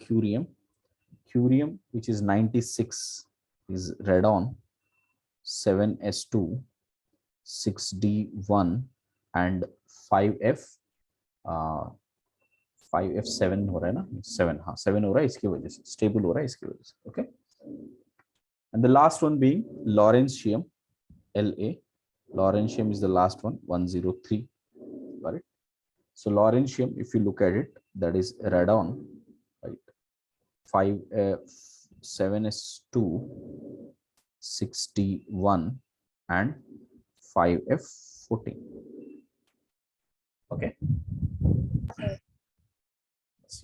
curium, which is 96, is radon 7S2 6D1 and 5F7 हो रहा है ना, 7, हाँ 7 हो रहा है इसकी वजह से, स्टेबल हो रहा है इसकी वजह से. Okay, and the last one being lawrencium, La. Lawrencium is the last one, 103. Got it? So lawrencium, if you look at it, that is radon, right, 7S2 6D1 and 5F14. okay,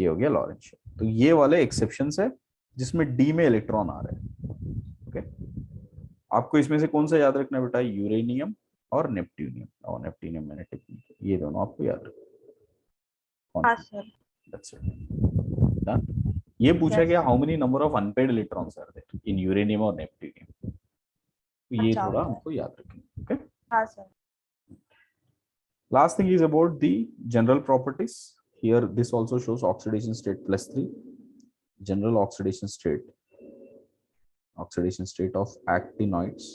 ये हो गया lawrencium. तो ये वाले exceptions है जिसमें D में electron आ रहे हैं. ओके, आपको इसमें से कौन सा याद रखना है बेटा, यूरेनियम और नेप्ट्यूनियम. और नेप्ट्यूनियम मैंने टिक नहीं किया, ये दोनों आपको याद रखना. ये पूछा गया how many number of unpaid electrons are there in uranium और नेप्ट्यूनियम, तो ये थोड़ा हमको याद रखेंगे. ओके, हां sir. Last thing is about the general properties. Here this also shows oxidation state +3. General oxidation state of actinoids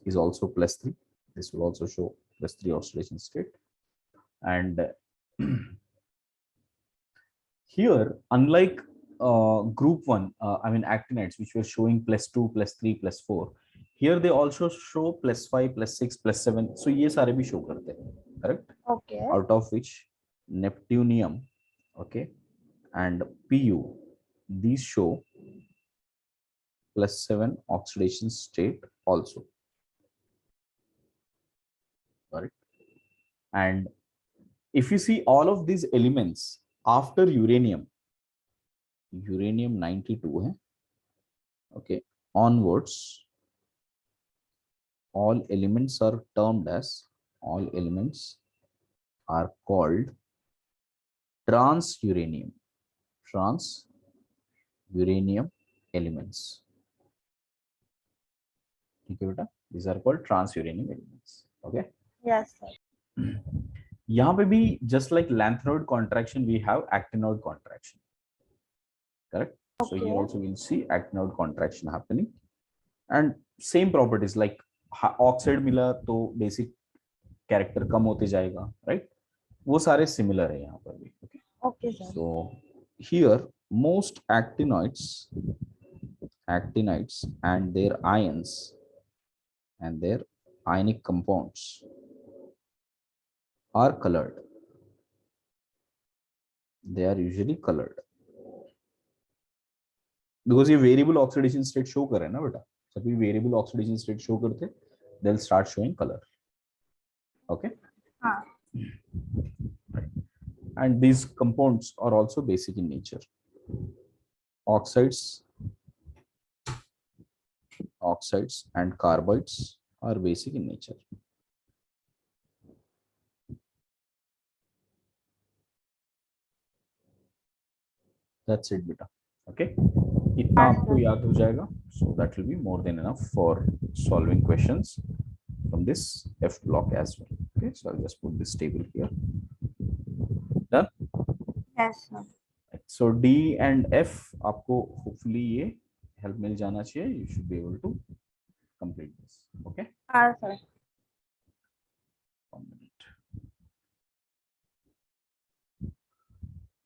is also +3. This will also show +3 oxidation state. And here, unlike group 1, I mean actinides, which were showing +2, +3, +4, Here they also show +5 +6 +7, so ये सारे भी show करते हैं, correct? Okay. Out of which neptunium, okay, and Pu, these show +7 oxidation state also, correct? And if you see all of these elements after uranium 92 है, okay, onwards, all elements are termed as, all elements are called trans uranium elements. ठीक है बेटा, these are called trans uranium elements. Okay. Yes, sir. यहाँ पे भी just like lanthanoid contraction we have actinoid contraction, correct? So Okay. here also we'll see actinoid contraction happening and same properties like oxide मिला तो basic character कम होते जाएगा, right? वो सारे similar है यहाँ पर भी. Okay. Okay, sir. So here most actinoids and their ions and their ionic compounds are colored. They are usually colored because ये variable oxidation state show कर रहे हैं ना बेटा. सभी variable oxidation state show करते, they'll start showing color. Okay. हाँ. Right. And these compounds are also basic in nature. Oxides and carbides are basic in nature. That's it beta. Okay, इतना आपको याद हो जाएगा, so that will be more than enough for solving questions from this F block as well. Okay, so I'll just put this table here. Done? Yes, sir. So D and F आपको hopefully ये help मिल जाना चाहिए. You should be able to complete this. Okay. हाँ, sir.